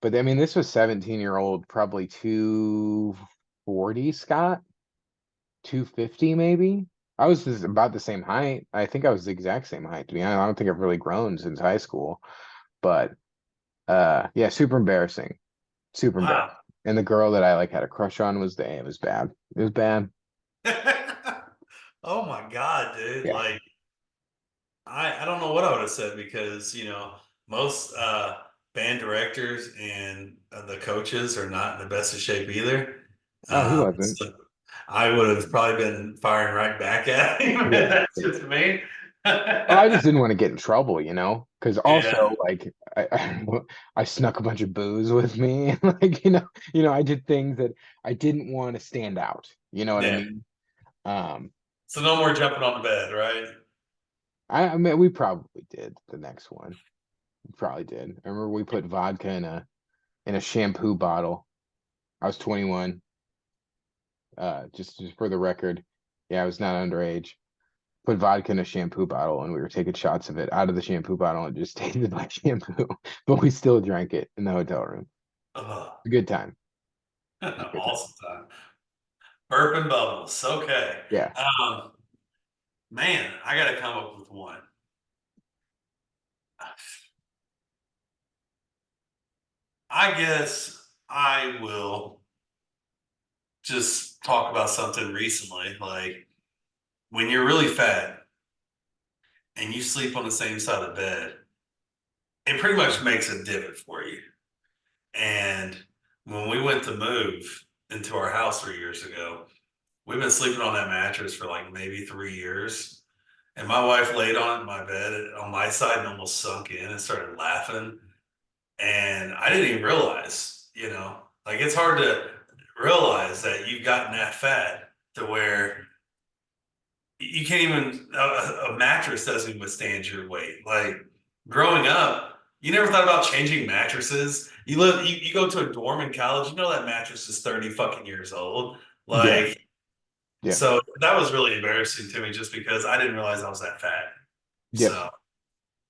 But I mean, this was 17-year-old, probably 240, Scott, 250 maybe. I was about the same height. I think I was the exact same height, to be honest. I don't think I've really grown since high school. But yeah, super embarrassing. Super embarrassing. Wow. And the girl that I like had a crush on it was bad. It was bad. Oh my God, dude. Yeah. Like I don't know what I would have said because, most band directors and the coaches are not in the best of shape either. Oh, he wasn't. So I would have probably been firing right back at him. Yeah. That's just me. Well, I just didn't want to get in trouble, because Yeah, also like I snuck a bunch of booze with me, like I did things that I didn't want to stand out. You know what I yeah. mean? Um, So no more jumping on the bed, right? I mean, we probably did the next one. We probably did. I remember we put vodka in a shampoo bottle. I was 21. Just for the record, yeah, I was not underage. Put vodka in a shampoo bottle and we were taking shots of it out of the shampoo bottle and it just tasted like shampoo. But we still drank it in the hotel room. Uh, A good time. It was a good time. awesome time. Bourbon bubbles. Okay. Yeah. Um, Man, I got to come up with one. I guess I will just talk about something recently. Like when you're really fat and you sleep on the same side of the bed, it pretty much makes a divot for you. And when we went to move into our house 3 years ago, we've been sleeping on that mattress for like maybe 3 years. And my wife laid on my bed on my side and almost sunk in and started laughing. And I didn't even realize, like it's hard to realize that you've gotten that fat to where you can't even, a mattress doesn't even withstand your weight. Like growing up, you never thought about changing mattresses. You go to a dorm in college, you know that mattress is 30 fucking years old. Yeah. Like, Yeah. so that was really embarrassing to me just because I didn't realize I was that fat. Yep. So,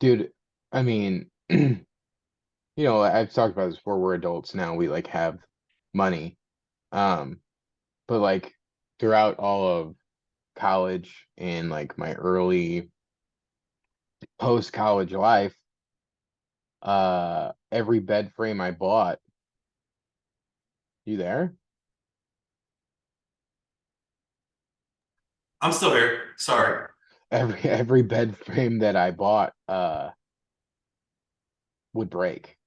Dude, I mean, I've talked about this before. We're adults now. We like have money. Um, but like throughout all of college and like my early post-college life, every bed frame I bought, you there? I'm still here. Okay. Sorry. Every bed frame that I bought would break.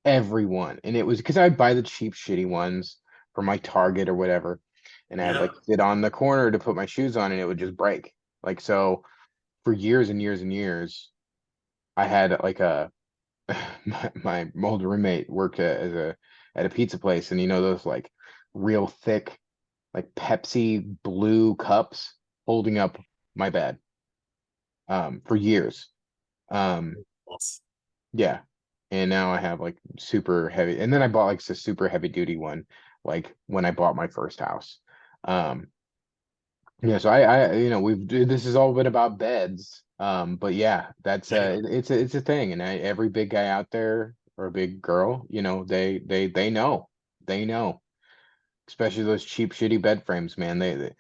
everyone. And it was because I'd buy the cheap, shitty ones from like Target or whatever. And I'd like Yep. sit on the corner to put my shoes on and it would just break. Like so for years and years and years, I had like a my old roommate worked as a at a pizza place and you know those like real thick like Pepsi blue cups holding up my bed for years. Um yeah. And now I have like super heavy and then I bought like a super heavy duty one like when I bought my first house. Um yeah, so I you know we've this has all been about beds. But yeah, that's it's a thing and every big guy out there or a big girl, you know, they know. They know. Especially those cheap shitty bed frames, man. They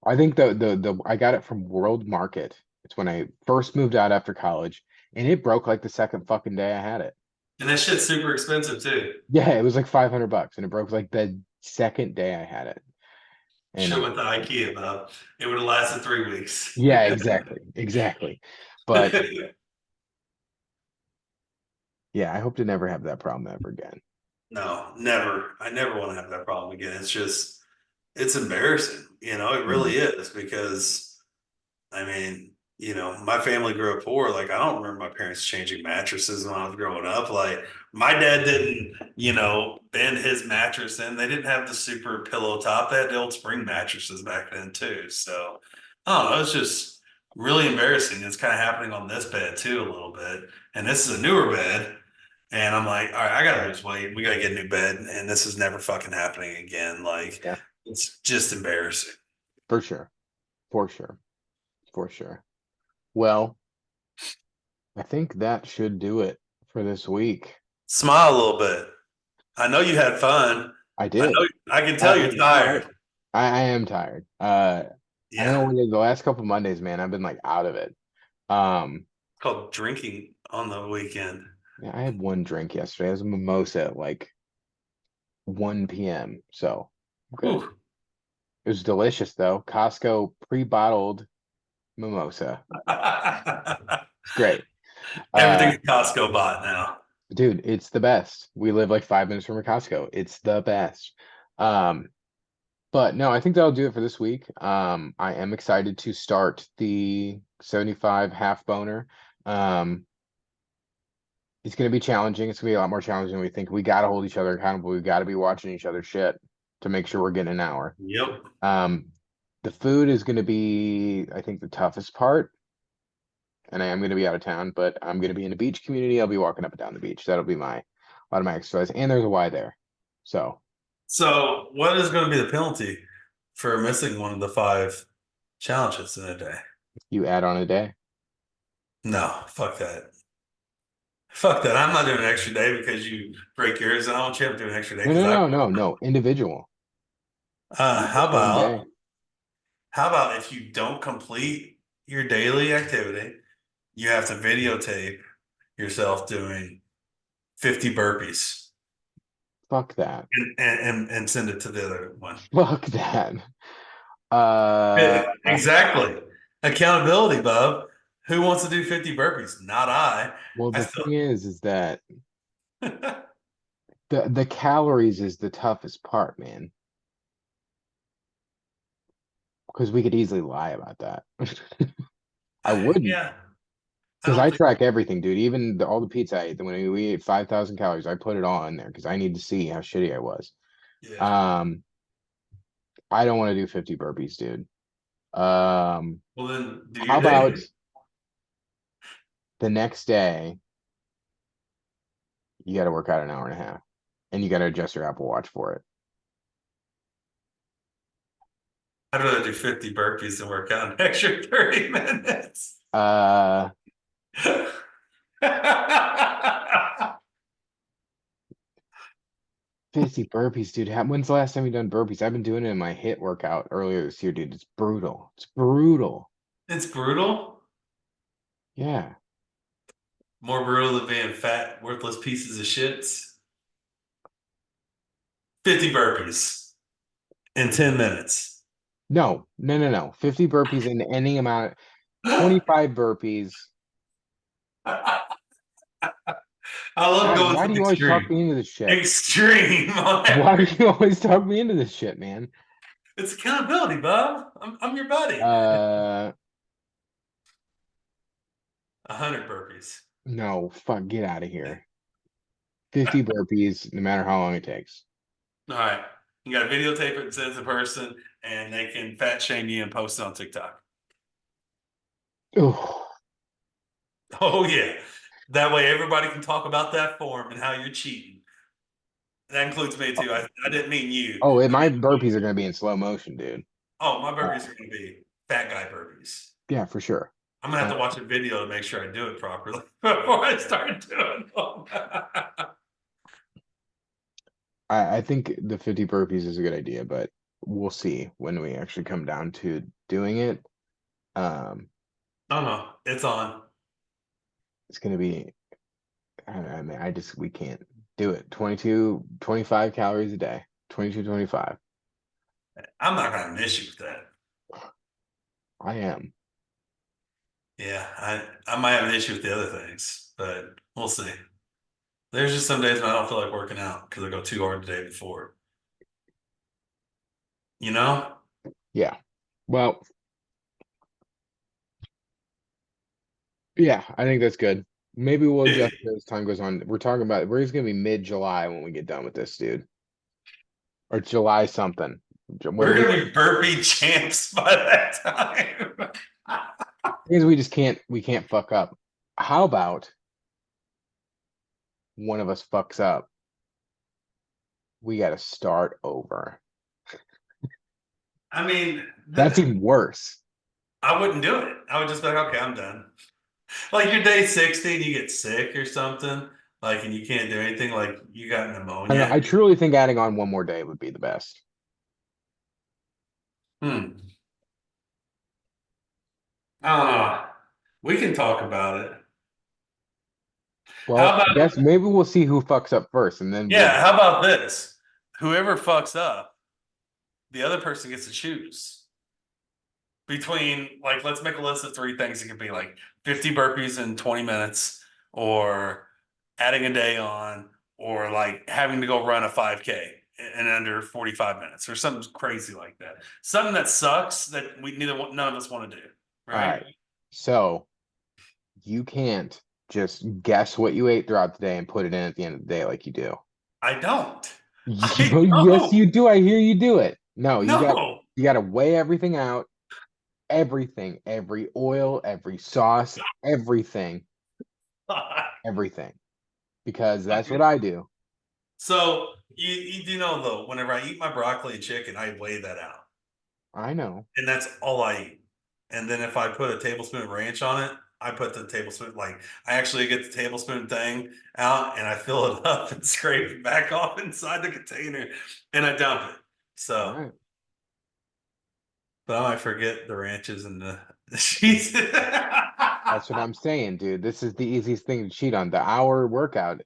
I think the I got it from World Market. It's when I first moved out after college and it broke like the second fucking day I had it. And that shit's super expensive too. Yeah, it was like $500 and it broke like the second day I had it. And Should have went to IKEA, though. It would have lasted 3 weeks. yeah, exactly. Exactly. But yeah, I hope to never have that problem ever again. No, never. I never want to have that problem again. It's just, it's embarrassing. It Mhm. really is because I mean, my family grew up poor. Like, I don't remember my parents changing mattresses when I was growing up. Like, my dad didn't, bend his mattress in. They didn't have the super pillow top. They had the old spring mattresses back then, too. So, I don't know. It's just really embarrassing. It's kind of happening on this bed, too, a little bit. And this is a newer bed. And I'm like, all right, I got to lose weight. We got to get a new bed. And this is never fucking happening again. Like, Yeah, it's just embarrassing. for sure. For sure. For sure. Well, I think that should do it for this week. Smile a little bit. I know you had fun. I I did. know I can tell you're No, tired. I am tired. I don't Yeah. know what it is. The last couple Mondays, man, I've been like out of it. Um, It's called drinking on the weekend. yeah, I had one drink yesterday. It was a mimosa at like 1 p.m. So I'm good. Whew. It was delicious though. Costco pre-bottled mimosa. It's great. Everything's Costco bot now. Dude, it's the best. We live like 5 minutes from a Costco. It's the best. Um, but no, I think that'll do it for this week. I am excited to start the 75 half boner. Um, it's going to be challenging. It's going to be a lot more challenging than we think. We got to hold each other accountable. We got to be watching each other's shit to make sure we're getting an hour. Yep. Um, the food is going to be, I think, the toughest part. And I am going to be out of town, but I'm going to be in a beach community. I'll be walking up and down the beach. That'll be a lot of my exercise. And there's a Y there. So So, what is going to be the penalty for missing one of the five challenges in a day? you add on a day. No, fuck that. Fuck that. I'm not doing an extra day because you break yours. I don't want you to do an extra day No, because no, I. no, no, no. Individual. You How miss one day. about how about if you don't complete your daily activity, you have to videotape yourself doing 50 burpees Fuck that. and send it to the other one. Fuck that. Uh, Exactly. Accountability, Bub. Who wants to do 50 burpees? Not I. well, I the still thing is that the calories is the toughest part, man. Because we could easily lie about that. I wouldn't, yeah, I because don't I think track everything, dude. Even all the pizza I ate, when we ate 5,000 calories, I put it all in there because I need to see how shitty I was. yeah. Um, I don't want to do 50 burpees, dude. Um, Well then do how your about daily. the next day, you got to work out an hour and a half and you got to adjust your Apple Watch for it. I'd rather do 50 burpees than work out an extra 30 minutes. Uh, 50 burpees, dude. When's the last time you done burpees? I've been doing it in my HIIT workout earlier this year, dude. It's brutal. It's brutal. It's brutal. Yeah. More brutal than being fat, worthless pieces of shits. 50 burpees in 10 minutes. No, no, no, no. 50 burpees in any amount. 25 burpees. I love God, going why to do the you always talk extreme. me into this shit? Extreme on Why do every. you always talk me into this shit, man? It's accountability, Bob. I'm your buddy. Uh, 100 burpees. no, fuck, get out of here. 50 burpees, no matter how long it takes. All right. You got to videotape it and send it to the person, and they can fat shame you and post it on TikTok. Oh, Oh, yeah. That way everybody can talk about that form and how you're cheating. That includes me too. I didn't mean you. oh, I my meant, burpees are gonna be in slow motion, dude. oh, my Uh, burpees are going to be fat guy burpees. yeah, for sure. I'm gonna have Uh, to watch a video to make sure I do it properly before I start doing them. I think the 50 burpees is a good idea, but we'll see when we actually come down to doing it. Um, Oh no, it's on. it's gonna be, I mean, we can't do it. 22, 25 calories a day. 22, 25. I'm not gonna miss you with that. I am. Yeah, I might have an issue with the other things, but we'll see. There's just some days when I don't feel like working out because I go too hard the day before. You know? Yeah. Well, yeah, I think that's good. Maybe we'll adjust as time goes on. We're just gonna be mid-July when we get done with this, dude. Or July something. What We're do we gonna be burpee champs by that time. Because we can't fuck up. How about one of us fucks up? We gotta start over. I mean, That's even worse. I wouldn't do it. I would just be like, okay, I'm done. Like your day 60 and you get sick or something, like, and you can't do anything, like you got I don't know. I pneumonia. truly think adding on one more day would be the best. Hmm. I don't know. We can talk about it. How Well, I about, guess maybe we'll see who fucks up first, and then we'll. yeah, how about this? Whoever fucks up, the other person gets to choose between, like, let's make a list of three things. It could be like 50 burpees in 20 minutes, or adding a day on, or like having to go run a 5K in under 45 minutes, or something crazy like that. Something that sucks that none of us want to do, All right? right. So you can't just guess what you ate throughout the day and put it in at the end of the day like you do. I don't. I Yes, don't. you do. I hear you do it. No, No. you got to weigh everything out, everything, every oil, every sauce, everything, everything, because that's what I do. So you do know though, whenever I eat my broccoli and chicken, I weigh that out, I know. and that's all I eat. And then if I put a tablespoon of ranch on it, I put the tablespoon, like I actually get the tablespoon thing out and I fill it up and scrape it back off inside the container, and I dump it. All So, right. but I might forget the ranches and the cheese. That's what I'm saying, dude. This is the easiest thing to cheat on. The hour workout.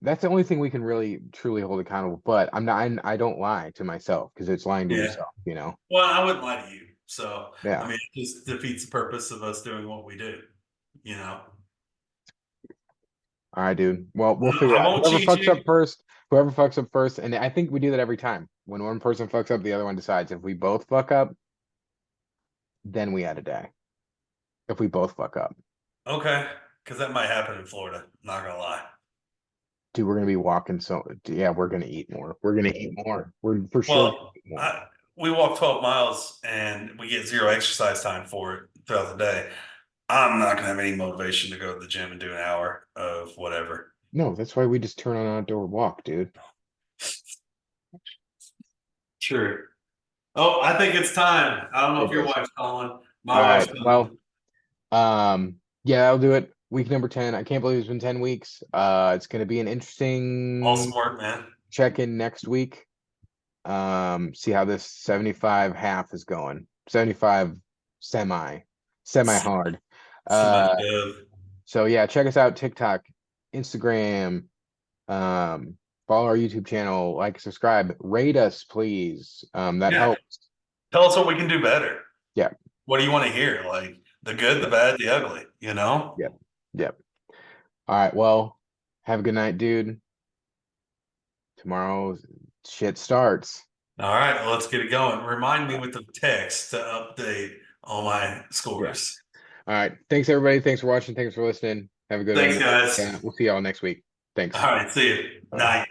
That's the only thing we can really truly hold accountable. But I'm not. I don't lie to myself because it's lying to Yeah. yourself. You know. Well, I wouldn't lie to you. So, I Yeah. mean, it just defeats the purpose of us doing what we do, you know? All right, dude. Well, we'll figure it I out. won't cheat you. Whoever fucks up first, and I think we do that every time. When one person fucks up, the other one decides. If we both fuck up, then we add a day. If we both fuck up, Okay. Because that might happen in Florida. Not gonna lie. dude, we're gonna be walking. So yeah, we're gonna eat more. We're gonna eat more. We're for sure gonna Well, eat more. we walk 12 miles and we get zero exercise time for it throughout the day. I'm not gonna have any motivation to go to the gym and do an hour of whatever. No, that's why we just turn on an outdoor walk, dude. Sure. Oh, I think it's time. I don't know if It your is. wife's calling. All My wife's right. Well, calling. yeah, I'll do it. Week number 10. I can't believe it's been 10 weeks. It's gonna be an All interesting smart, man. check-in next week. See how this 75 half is going. 75 semi, semi hard. Semi Uh, good. so yeah, check us out TikTok, Instagram, um, follow our YouTube channel, like, subscribe, rate us, please. That Yeah. helps. Tell us what we can do better. Yeah, What do you want to hear? Like the good, the yeah, bad, the ugly, you know? yeah, yeah. All right, well, have a good night, dude. Tomorrow shit starts. All right, well, let's get it going. Remind me with the text to update all my Yeah. scores. All right. Thanks, everybody. Thanks for watching. Thanks for listening. Have a good Thanks, one. guys. Yeah, we'll see y'all next week. All Thanks. right, see you. Bye. Night.